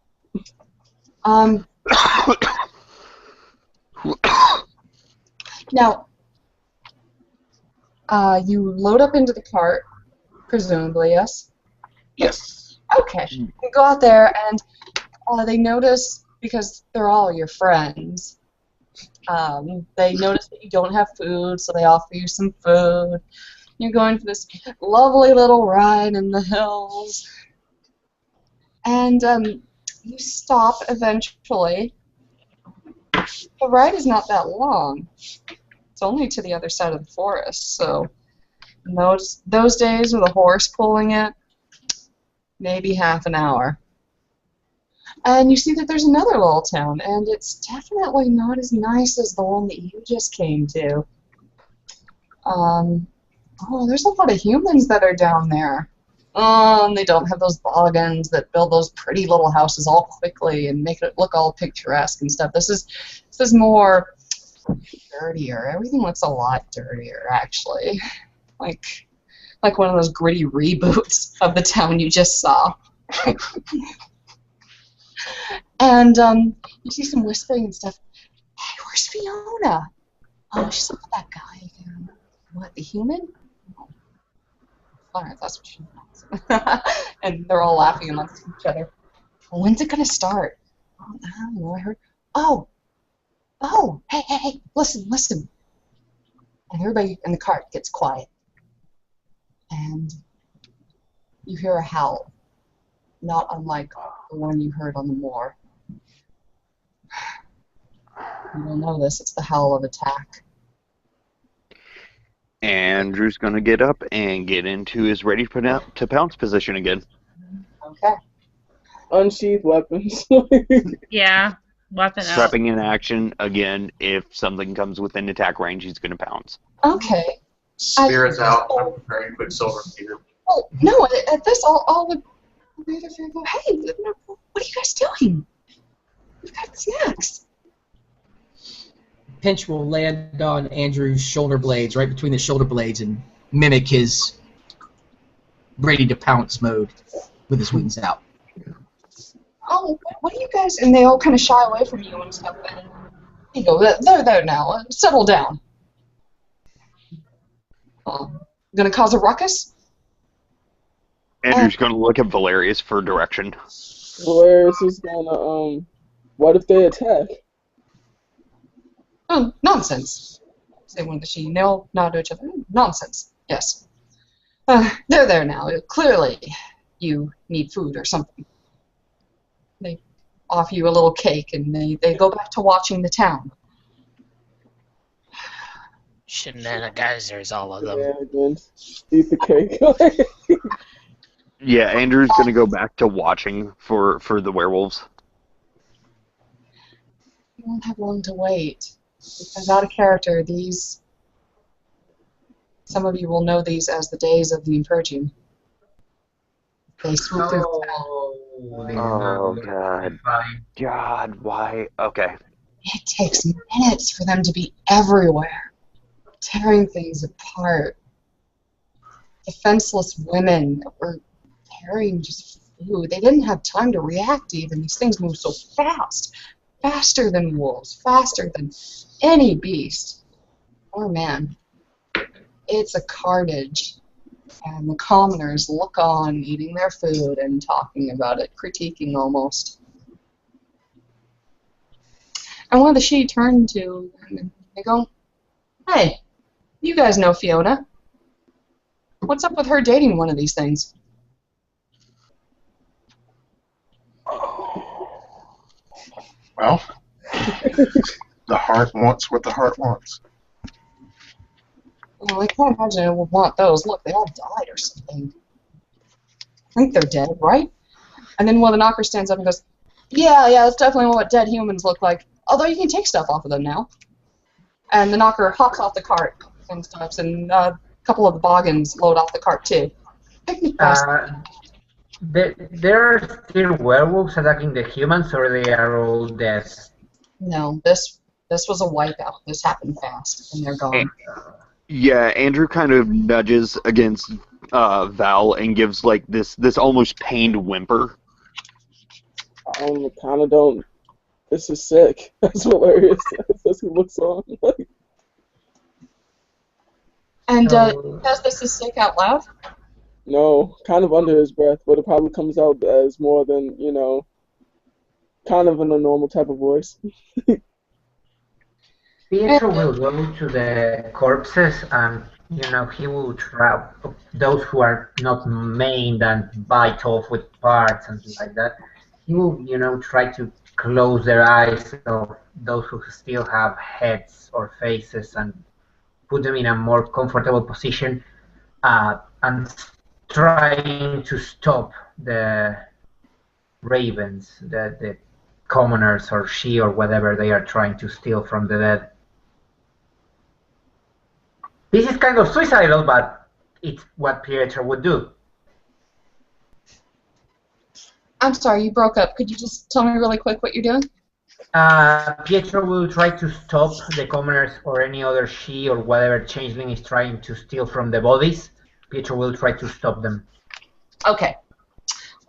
Now, you load up into the cart, presumably, yes? Yes. Okay. You go out there, and they notice, because they're all your friends, they notice that you don't have food, so they offer you some food. You're going for this lovely little ride in the hills. And you stop eventually. The ride is not that long. It's only to the other side of the forest, so those days with a horse pulling it, maybe half an hour. And you see that there's another little town, and it's definitely not as nice as the one that you just came to. Oh, there's a lot of humans that are down there. They don't have those boggans that build those pretty little houses all quickly and make it look all picturesque and stuff. This is more dirtier. Everything looks a lot dirtier, actually. Like one of those gritty reboots of the town you just saw. And you see some whispering and stuff. Hey, where's Fiona? Oh, she's up with that guy again. What, the human? Oh. Alright, that's what she wants. And they're all laughing amongst each other. Well, when's it gonna start? Oh, I don't know. I heard. Oh, hey, listen. And everybody in the cart gets quiet. And you hear a howl, not unlike the one you heard on the moor. You will know this. It's the howl of attack. Andrew's gonna get up and get into his ready to pounce position again. Okay. Unsheath weapons. Yeah, weapon out. Strapping in action again. If something comes within attack range, he's gonna pounce. Okay. Spirits out. I'm preparing Quicksilver for you. Oh, no, at this, all the other three go, hey, what are you guys doing? We've got snacks. Pinch will land on Andrew's shoulder blades, right between the shoulder blades, and mimic his ready to pounce mode with his wings out. Oh, what are you guys? And they all kind of shy away from you and stuff. And you go, they're there now. Settle down. Gonna cause a ruckus? Andrew's gonna look at Valarius for direction. Valarius is gonna, what if they attack? Oh, nonsense. Say one of the she. No, nod to each other. Nonsense. Yes. They're there now. Clearly, you need food or something. They offer you a little cake, and they go back to watching the town. Shenanigans, all of them. Shenanigans. Eat the cake. Yeah, Andrew's gonna go back to watching for the werewolves. You won't have long to wait. Because out of character, some of you will know these as the days of the Impurging. They swoop through the town. Oh, God. God, why? Okay. It takes minutes for them to be everywhere, tearing things apart. Defenseless women that were carrying just food. They didn't have time to react even. These things move so fast. Faster than wolves. Faster than any beast or man. It's a carnage. And the commoners look on, eating their food and talking about it, critiquing almost. And one of the she turned to them and they go, hey, you guys know Fiona. What's up with her dating one of these things? Well, the heart wants what the heart wants. Well, I can't imagine I would want those. Look, they all died or something. I think they're dead, right? And then one of the knockers stands up and goes, yeah, that's definitely what dead humans look like. Although you can take stuff off of them now. And the knocker hops off the cart and stuff, and a couple of the boggans load off the cart too. Picnic basket. There are still werewolves attacking the humans, or they are all dead? No, this was a wipeout. This happened fast, and they're gone. Yeah, Andrew kind of nudges against Val and gives like this almost pained whimper. Kind of don't. This is sick. That's what Valarius says as he looks on. And says this is sick out loud? No, kind of under his breath, but it probably comes out as more than, kind of in a normal type of voice. Pietro will go to the corpses and, he will trap those who are not maimed and bite off with parts and things like that. He will, try to close their eyes of those who still have heads or faces and put them in a more comfortable position and trying to stop the ravens, the commoners or she or whatever they are trying to steal from the dead. This is kind of suicidal, but it's what Pietro would do. I'm sorry, you broke up. Could you just tell me really quick what you're doing? Pietro will try to stop the commoners or any other she or whatever changeling is trying to steal from the bodies. Pietro will try to stop them. Okay.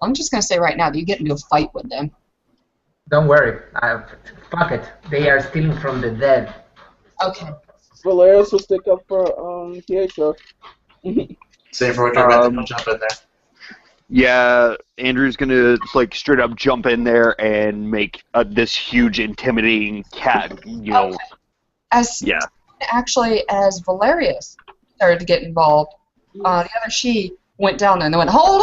I'm just going to say right now that you get into a fight with them. Don't worry. Fuck it. They are stealing from the dead. Okay. Valarius will stick up for Pietro. Same for when Tribetin will jump in there. Yeah, Andrew's gonna like straight up jump in there and make this huge intimidating cat. You know. Okay. As Valarius started to get involved, the other she went down there and they went, hold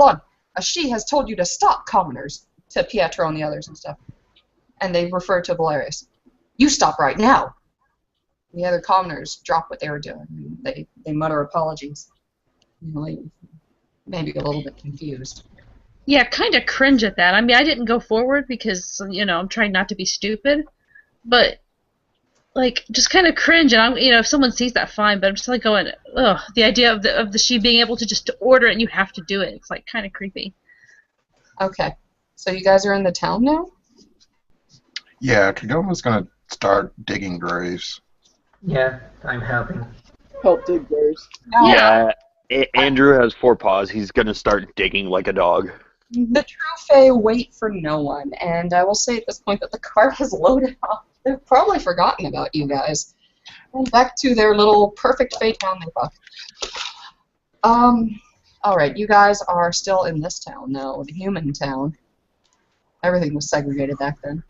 on. A she has told you to stop commoners, to Pietro and the others and stuff. And they referred to Valarius. You stop right now. The other commoners drop what they were doing. They mutter apologies. Maybe a little bit confused. Yeah, kind of cringe at that. I mean, I didn't go forward because, I'm trying not to be stupid. But, just kind of cringe. And, if someone sees that, fine. But I'm just, going, ugh. The idea of the she being able to just order it and you have to do it. It's, kind of creepy. Okay. So you guys are in the town now? Yeah, Kegoma's going to start digging graves. Yeah, I'm helping. Help dig graves. Yeah. Andrew has 4 paws. He's going to start digging like a dog. The True Fae wait for no one, and I will say at this point that the cart has loaded up. They've probably forgotten about you guys. And back to their little perfect fate town they bucked. Alright, you guys are still in this town now, the human town. Everything was segregated back then.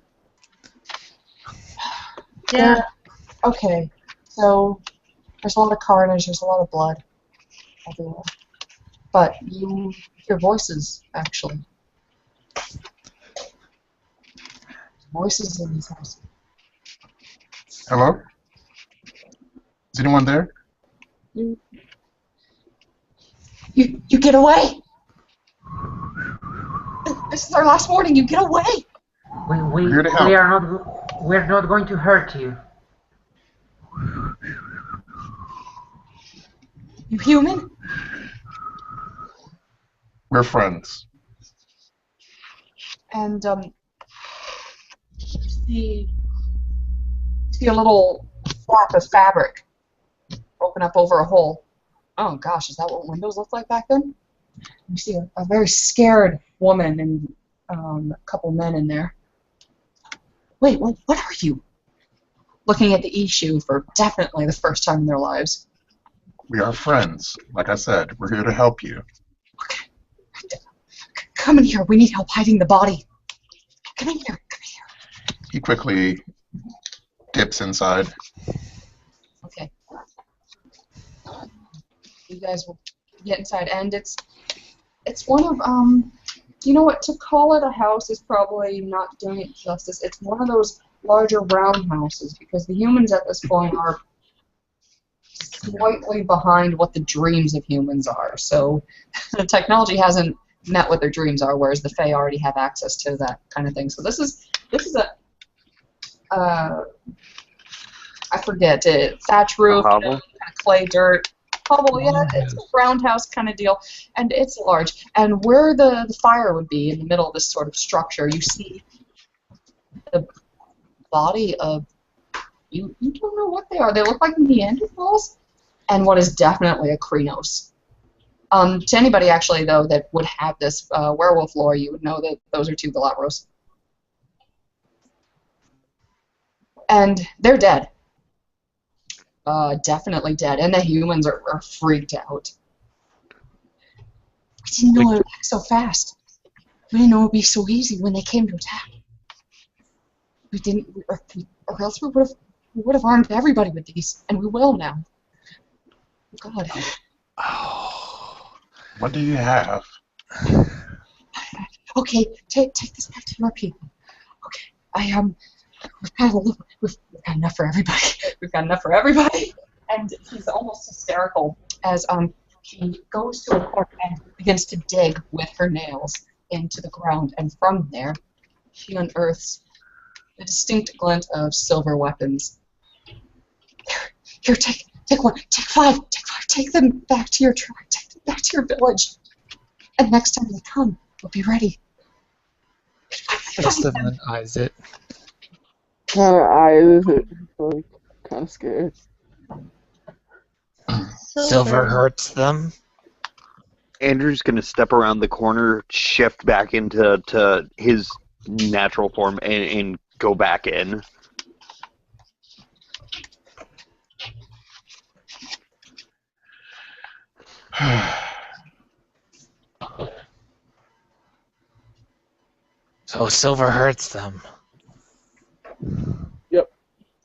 Yeah. Okay, so there's a lot of carnage, there's a lot of blood everywhere. But you hear voices, actually. Voices in this house. Hello? Is anyone there? You get away! This is our last warning, you get away! We're not going to hurt you. You human? We're friends. And you see a little flap of fabric open up over a hole. Oh gosh, is that what windows looked like back then? You see a very scared woman and a couple men in there. Wait, what are you? Looking at the issue for definitely the first time in their lives. We are friends. Like I said, we're here to help you. Okay. Come in here. We need help hiding the body. Come in here. He quickly dips inside. Okay. You guys will get inside, and it's one of you know what, to call it a house is probably not doing it justice. It's one of those larger round houses because the humans at this point are slightly behind what the dreams of humans are. So the technology hasn't met what their dreams are, whereas the Fae already have access to that kind of thing. So this is a I forget, thatch roof, kind of clay dirt. Probably, yeah, it's a roundhouse kind of deal, and it's large. And where the fire would be in the middle of this sort of structure, you see the body of you don't know what they are. They look like Neanderthals, and what is definitely a Krenos. To anybody actually though that would have this werewolf lore, you would know that those are 2 Galapagos, and they're dead. Definitely dead, and the humans are freaked out. We didn't know it would act so fast. We didn't know it would be so easy when they came to attack. We didn't, or else we would have armed everybody with these, and we will now. God. What do you have? Okay, take this back to your people. Okay, we've got enough for everybody. We've got enough for everybody. And he's almost hysterical as She goes to a corner and begins to dig with her nails into the ground, and from there, she unearths a distinct glint of silver weapons. Here, take one, take five, take them back to your tribe, take them back to your village, and next time they come, we'll be ready. Esteban eyes it. Kind of eyes it, like, kind of scared. Silver hurts them. Andrew's going to step around the corner, shift back into his natural form, and go back in. So silver hurts them. Yep.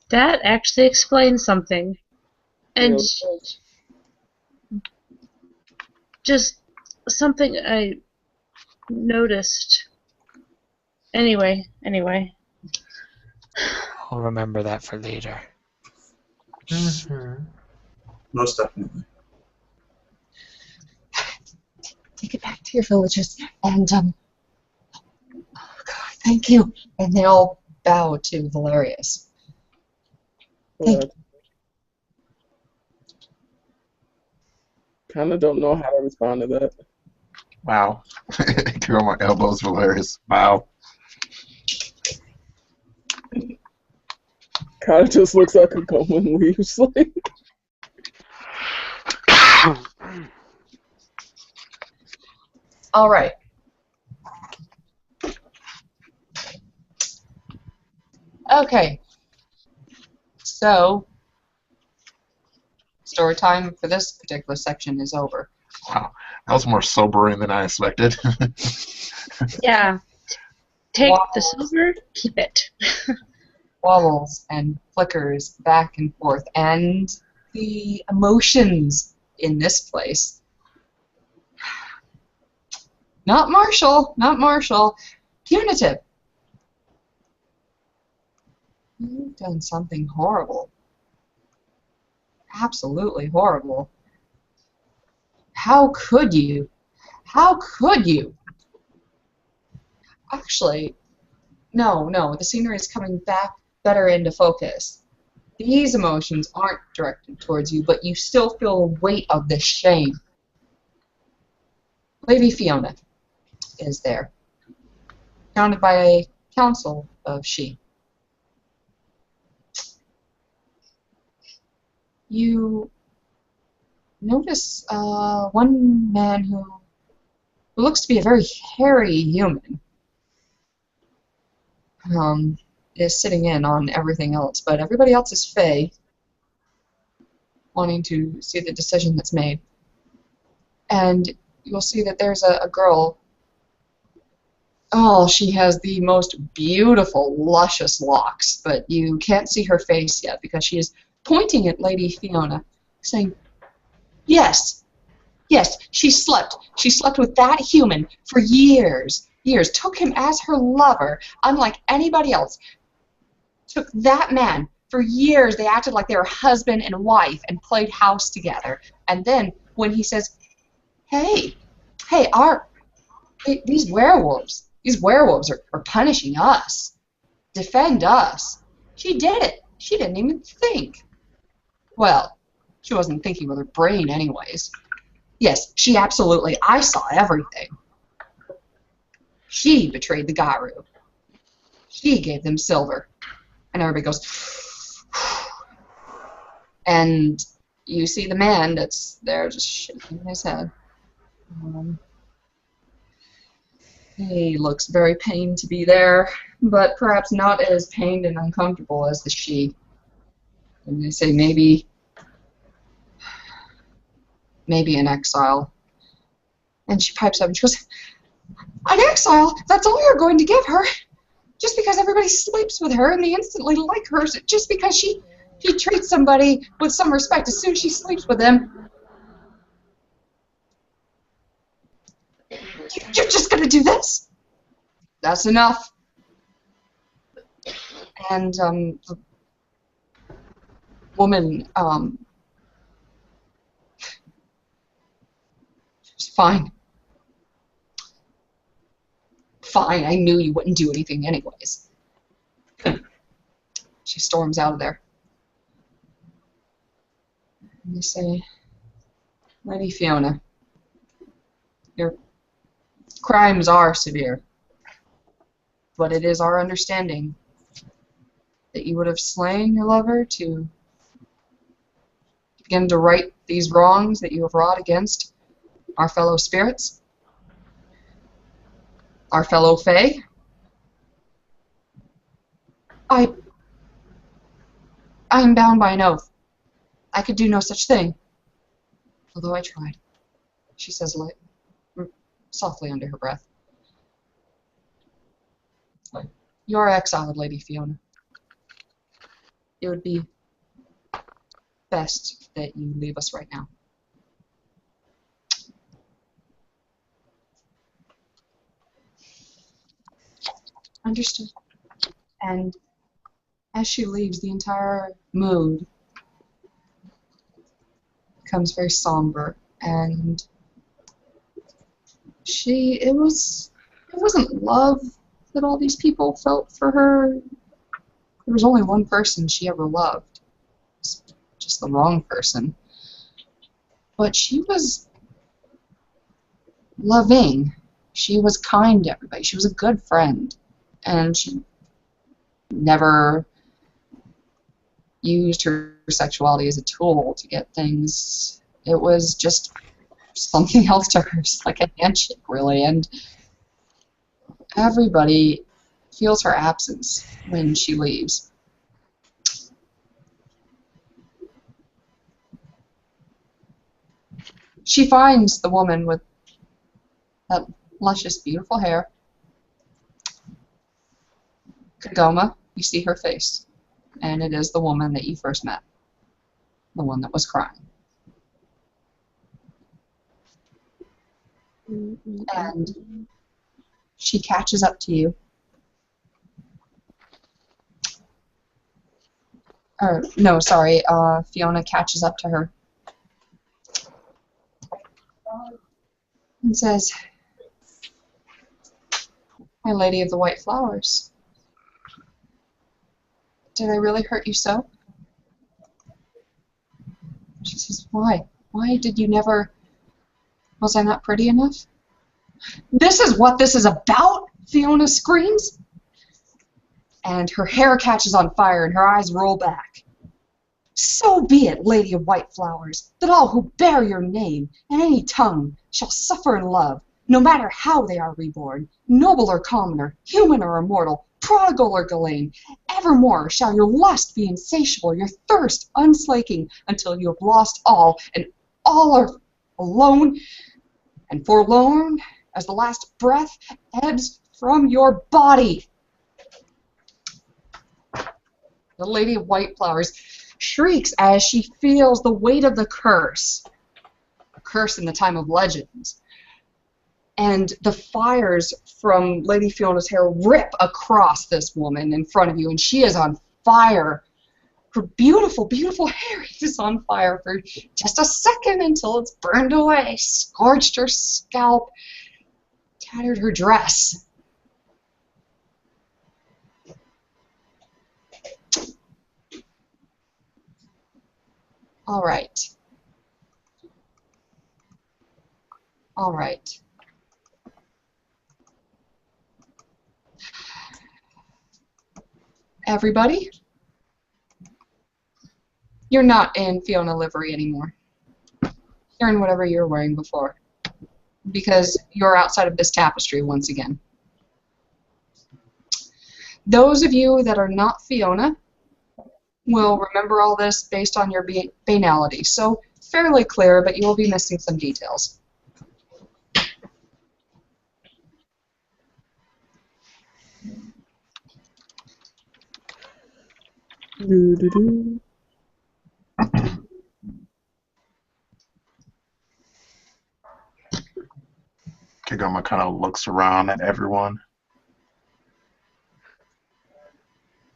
That actually explains something. And just something I noticed. Anyway. I'll remember that for later. Mm-hmm. Most definitely. Take it back to your villages, and oh God, thank you. And they all bow to Valarius. Kind of don't know how to respond to that. Wow. Kegoma elbows Valarius. Wow. Kind of just looks like a Kegoma and leaves. Like. All right. Okay. So, story time for this particular section is over. Wow. That was more sobering than I expected. Yeah. Take the silver, keep it. Wobbles and flickers back and forth, and the emotions in this place. Not martial, punitive. You've done something horrible. Absolutely horrible. How could you? How could you? Actually, no, the scenery is coming back better into focus. These emotions aren't directed towards you, but you still feel the weight of the shame. Lady Fiona is there, surrounded by a council of she. You notice one man who looks to be a very hairy human. Is sitting in on everything else, but everybody else is Fae, wanting to see the decision that's made. And you'll see that there's a girl. Oh, she has the most beautiful, luscious locks, but you can't see her face yet because she is pointing at Lady Fiona, saying, yes, she slept. She slept with that human for years, took him as her lover, unlike anybody else. Took that man for years. They acted like they were husband and wife and played house together. And then when he says, hey, these werewolves are punishing us. Defend us. She did it. She didn't even think. Well, she wasn't thinking with her brain anyways. Yes, she absolutely, I saw everything. She betrayed the Garou. She gave them silver. And everybody goes, and you see the man that's there just shaking his head. He looks very pained to be there, but perhaps not as pained and uncomfortable as the she. And they say maybe in exile. And she pipes up and she goes, an exile? That's all you're going to give her? Just because everybody sleeps with her and they instantly like her, just because she treats somebody with some respect as soon as she sleeps with them. You're just going to do this? That's enough. And the woman Fine. Fine, I knew you wouldn't do anything anyways. She storms out of there. And they say, Lady Fiona, your crimes are severe, but it is our understanding that you would have slain your lover to begin to right these wrongs that you have wrought against our fellow spirits, our fellow Fae. I am bound by an oath. I could do no such thing, although I tried, she says softly under her breath. You are exiled, Lady Fiona. It would be best that you leave us right now. Understood. And as she leaves, the entire mood becomes very somber, and it wasn't love that all these people felt for her. There was only one person she ever loved. Just the wrong person. But she was loving. She was kind to everybody. She was a good friend. And she never used her sexuality as a tool to get things. It was just something else to her. It's like a handshake, really. And everybody feels her absence when she leaves. She finds the woman with that luscious, beautiful hair. Kegoma, you see her face, and it is the woman that you first met, the one that was crying. And she catches up to you. Or, no, sorry, Fiona catches up to her and says, My Lady of the White Flowers, did I really hurt you so? She says, Why? Why did you never... Was I not pretty enough? This is what this is about, Fiona screams. And her hair catches on fire and her eyes roll back. So be it, Lady of White Flowers, that all who bear your name and any tongue shall suffer in love, no matter how they are reborn, noble or commoner, human or immortal, prodigal or Ghislaine. Evermore shall your lust be insatiable, your thirst unslaking, until you have lost all, and all are alone and forlorn as the last breath ebbs from your body. The Lady of White Flowers shrieks as she feels the weight of the curse. A curse in the time of legends. And the fires from Lady Fiona's hair rip across this woman in front of you, and she is on fire. Her beautiful, beautiful hair is on fire for just a second until it's burned away, scorched her scalp, tattered her dress. All right. All right. Everybody, you're not in Fiona livery anymore. You're in whatever you were wearing before, because you're outside of this tapestry once again. Those of you that are not Fiona will remember all this based on your banality, so fairly clear, but you will be missing some details. Kegoma kind of looks around at everyone.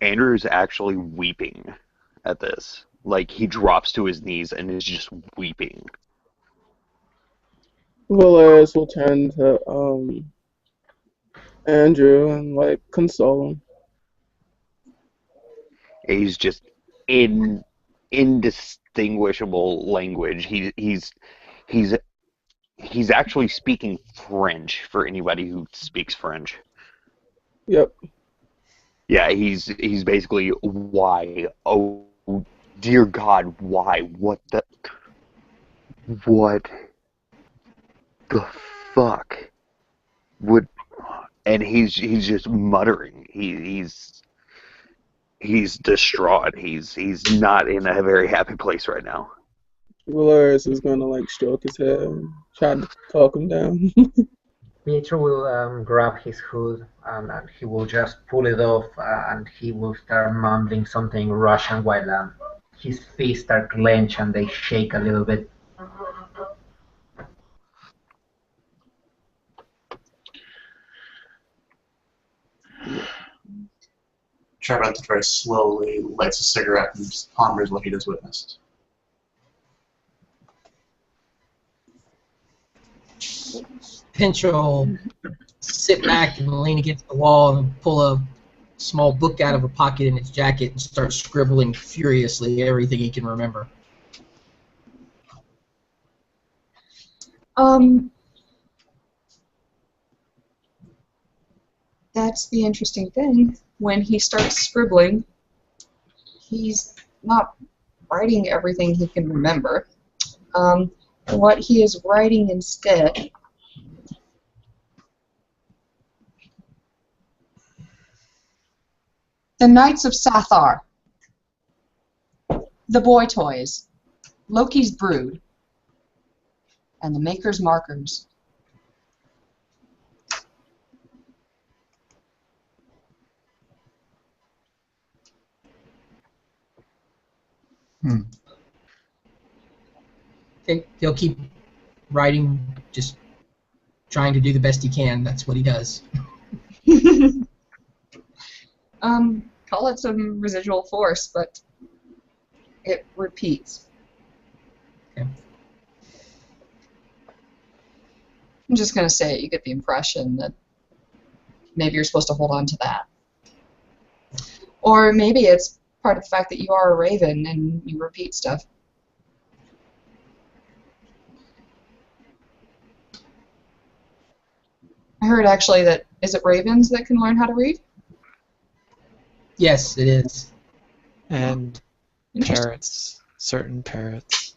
Andrew's actually weeping at this. Like, he drops to his knees and is just weeping. Valarius will turn to Andrew and like console him. He's just in indistinguishable language. He's actually speaking French for anybody who speaks French. Yep. Yeah, he's basically, why? Oh dear God, why? What the fuck would? And he's just muttering. He's distraught. He's not in a very happy place right now. Valarius is gonna like stroke his head and try to talk him down. Pietro will grab his hood and he will just pull it off and he will start mumbling something Russian while his fists are clenched and they shake a little bit. Tribetin very slowly lights a cigarette and just ponders what he has witnessed. Pietro will sit back and lean against the wall and pull a small book out of a pocket in his jacket and start scribbling furiously everything he can remember. That's the interesting thing. When he starts scribbling, he's not writing everything he can remember. What he is writing instead The Knights of Sathar, The Boy Toys, Loki's Brood, and The Maker's Markers. He'll keep writing, just trying to do the best he can. That's what he does. Call it some residual force, but it repeats. Okay. I'm just going to say it. You get the impression that maybe you're supposed to hold on to that. Or maybe it's part of the fact that you are a raven and you repeat stuff. I heard actually that, is it ravens that can learn how to read? Yes, it is. And parrots. Certain parrots.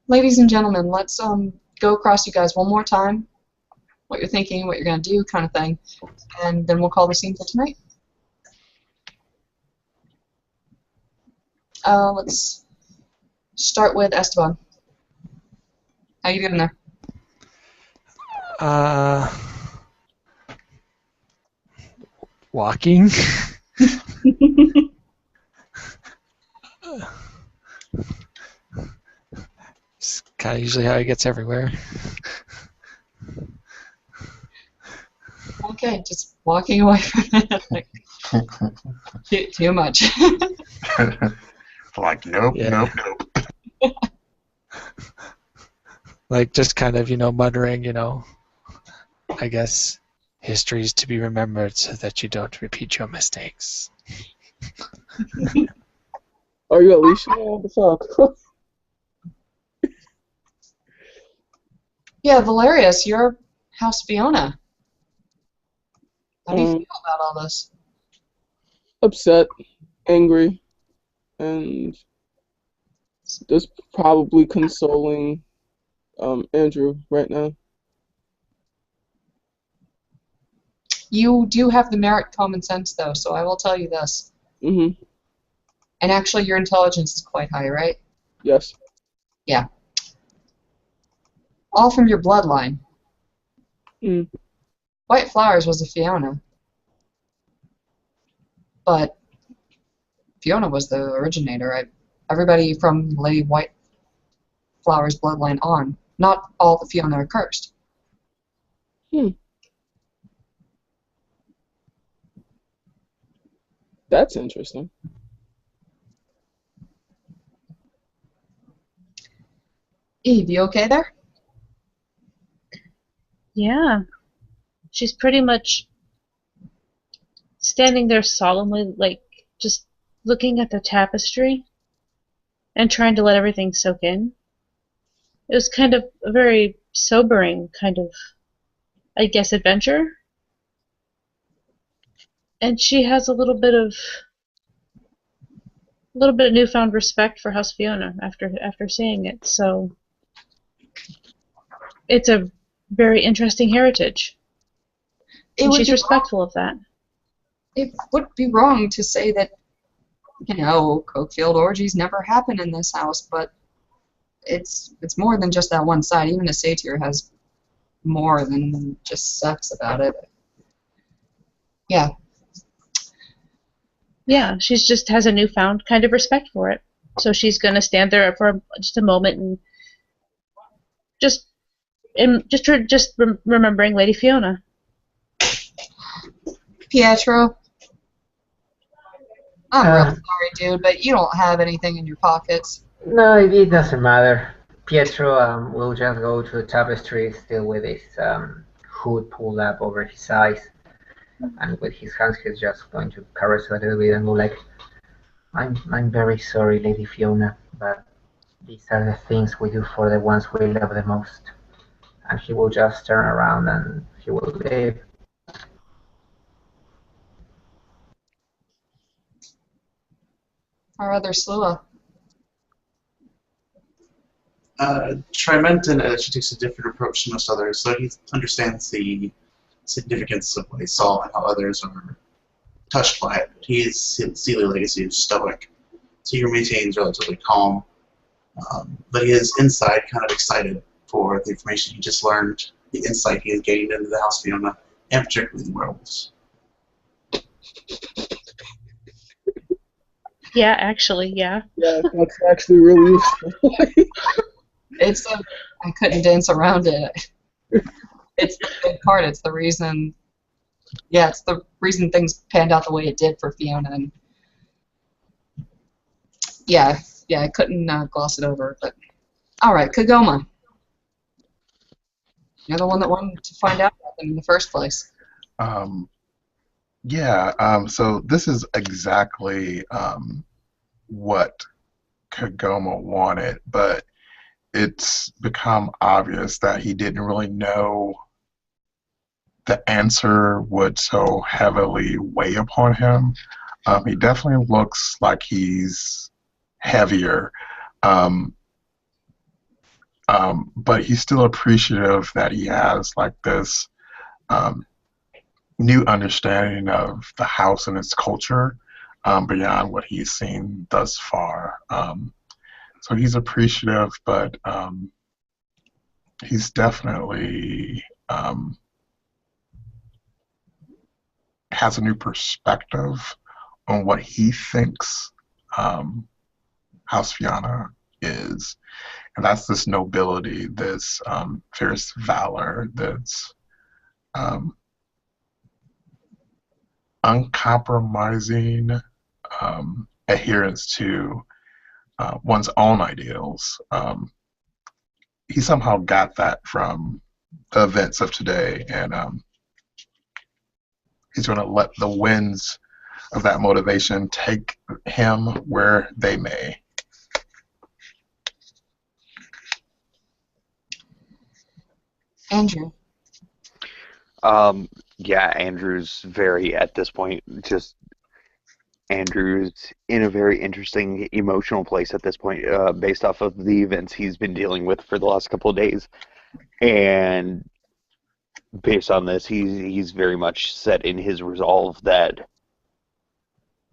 Ladies and gentlemen, let's go across you guys one more time. What you're thinking, what you're going to do, kind of thing. And then we'll call the scene for tonight. Let's start with Esteban. How you doing there? Walking. It's kind of usually how he gets everywhere. Okay, just walking away from it. Like, too much. Like, nope, Yeah. nope. Like, just kind of, muttering, I guess history is to be remembered so that you don't repeat your mistakes. Are you Alicia? What the fuck? Yeah, Valarius, you're House Fiona. How do you feel about all this? Upset, angry, and just probably consoling Andrew right now. You do have the merit common sense, though, so I will tell you this. Mm-hmm. And actually, your intelligence is quite high, right? Yes. Yeah. All from your bloodline. Mm. White Flowers was a Fiona. But Fiona was the originator. Everybody from Lady White Flowers' bloodline on. Not all the Fiona are cursed. That's interesting. Eve, you okay there? Yeah. She's pretty much standing there solemnly, like, just looking at the tapestry and trying to let everything soak in. It was kind of a very sobering kind of, I guess, adventure. And she has a little bit of newfound respect for House Fiona after seeing it. So it's a very interesting heritage. And she's respectful of that. It would be wrong to say that, Cokefield orgies never happen in this house, but it's more than just that one side. Even a satyr has more than just sex about it. Yeah. Yeah, she just has a newfound kind of respect for it. So she's going to stand there for just a moment and remembering Lady Fiona. Pietro, I'm real sorry, dude, but you don't have anything in your pockets. No, it doesn't matter. Pietro will just go to the tapestry, still with his hood pulled up over his eyes, and with his hands he's just going to caress a little bit and go like, I'm very sorry, Lady Fiona, but these are the things we do for the ones we love the most. And he will just turn around and he will leave. Our other Slua. Tribetin she takes a different approach to most others, so he understands the significance of what he saw and how others are touched by it. His Sealy legacy is stoic, so he maintains relatively calm, but he is inside kind of excited for the information he just learned, the insight he has gained into the House of Fiona, and particularly the werewolves. Yeah, actually, yeah. Yeah, that's actually really useful. I couldn't dance around it. It's the big part. It's the reason. Yeah, it's the reason things panned out the way it did for Fiona. And yeah, I couldn't gloss it over. But all right, Kegoma. You're the one that wanted to find out about them in the first place. So this is exactly what Kegoma wanted, but it's become obvious that he didn't really know the answer would so heavily weigh upon him. He definitely looks like he's heavier, but he's still appreciative that he has like this new understanding of the house and its culture beyond what he's seen thus far. So he's appreciative, but he's definitely has a new perspective on what he thinks House Fianna is. And that's this nobility, this fierce valor, this uncompromising adherence to one's own ideals. He somehow got that from the events of today, and he's going to let the winds of that motivation take him where they may. Andrew. Yeah, Andrew's very, at this point, Andrew's in a very interesting emotional place at this point, based off of the events he's been dealing with for the last couple of days. And based on this, he's very much set in his resolve that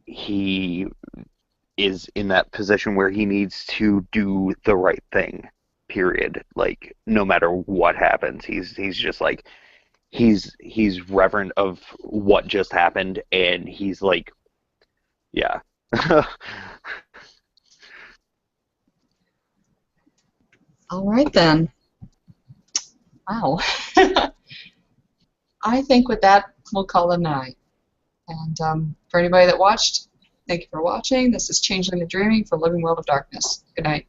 he is in that position where he needs to do the right thing, period. Like, no matter what happens, he's just like, he's reverent of what just happened, and he's like, yeah. All right, then. Wow. I think with that, we'll call it a night. And for anybody that watched, thank you for watching. This is Changeling the Dreaming for Living World of Darkness. Good night.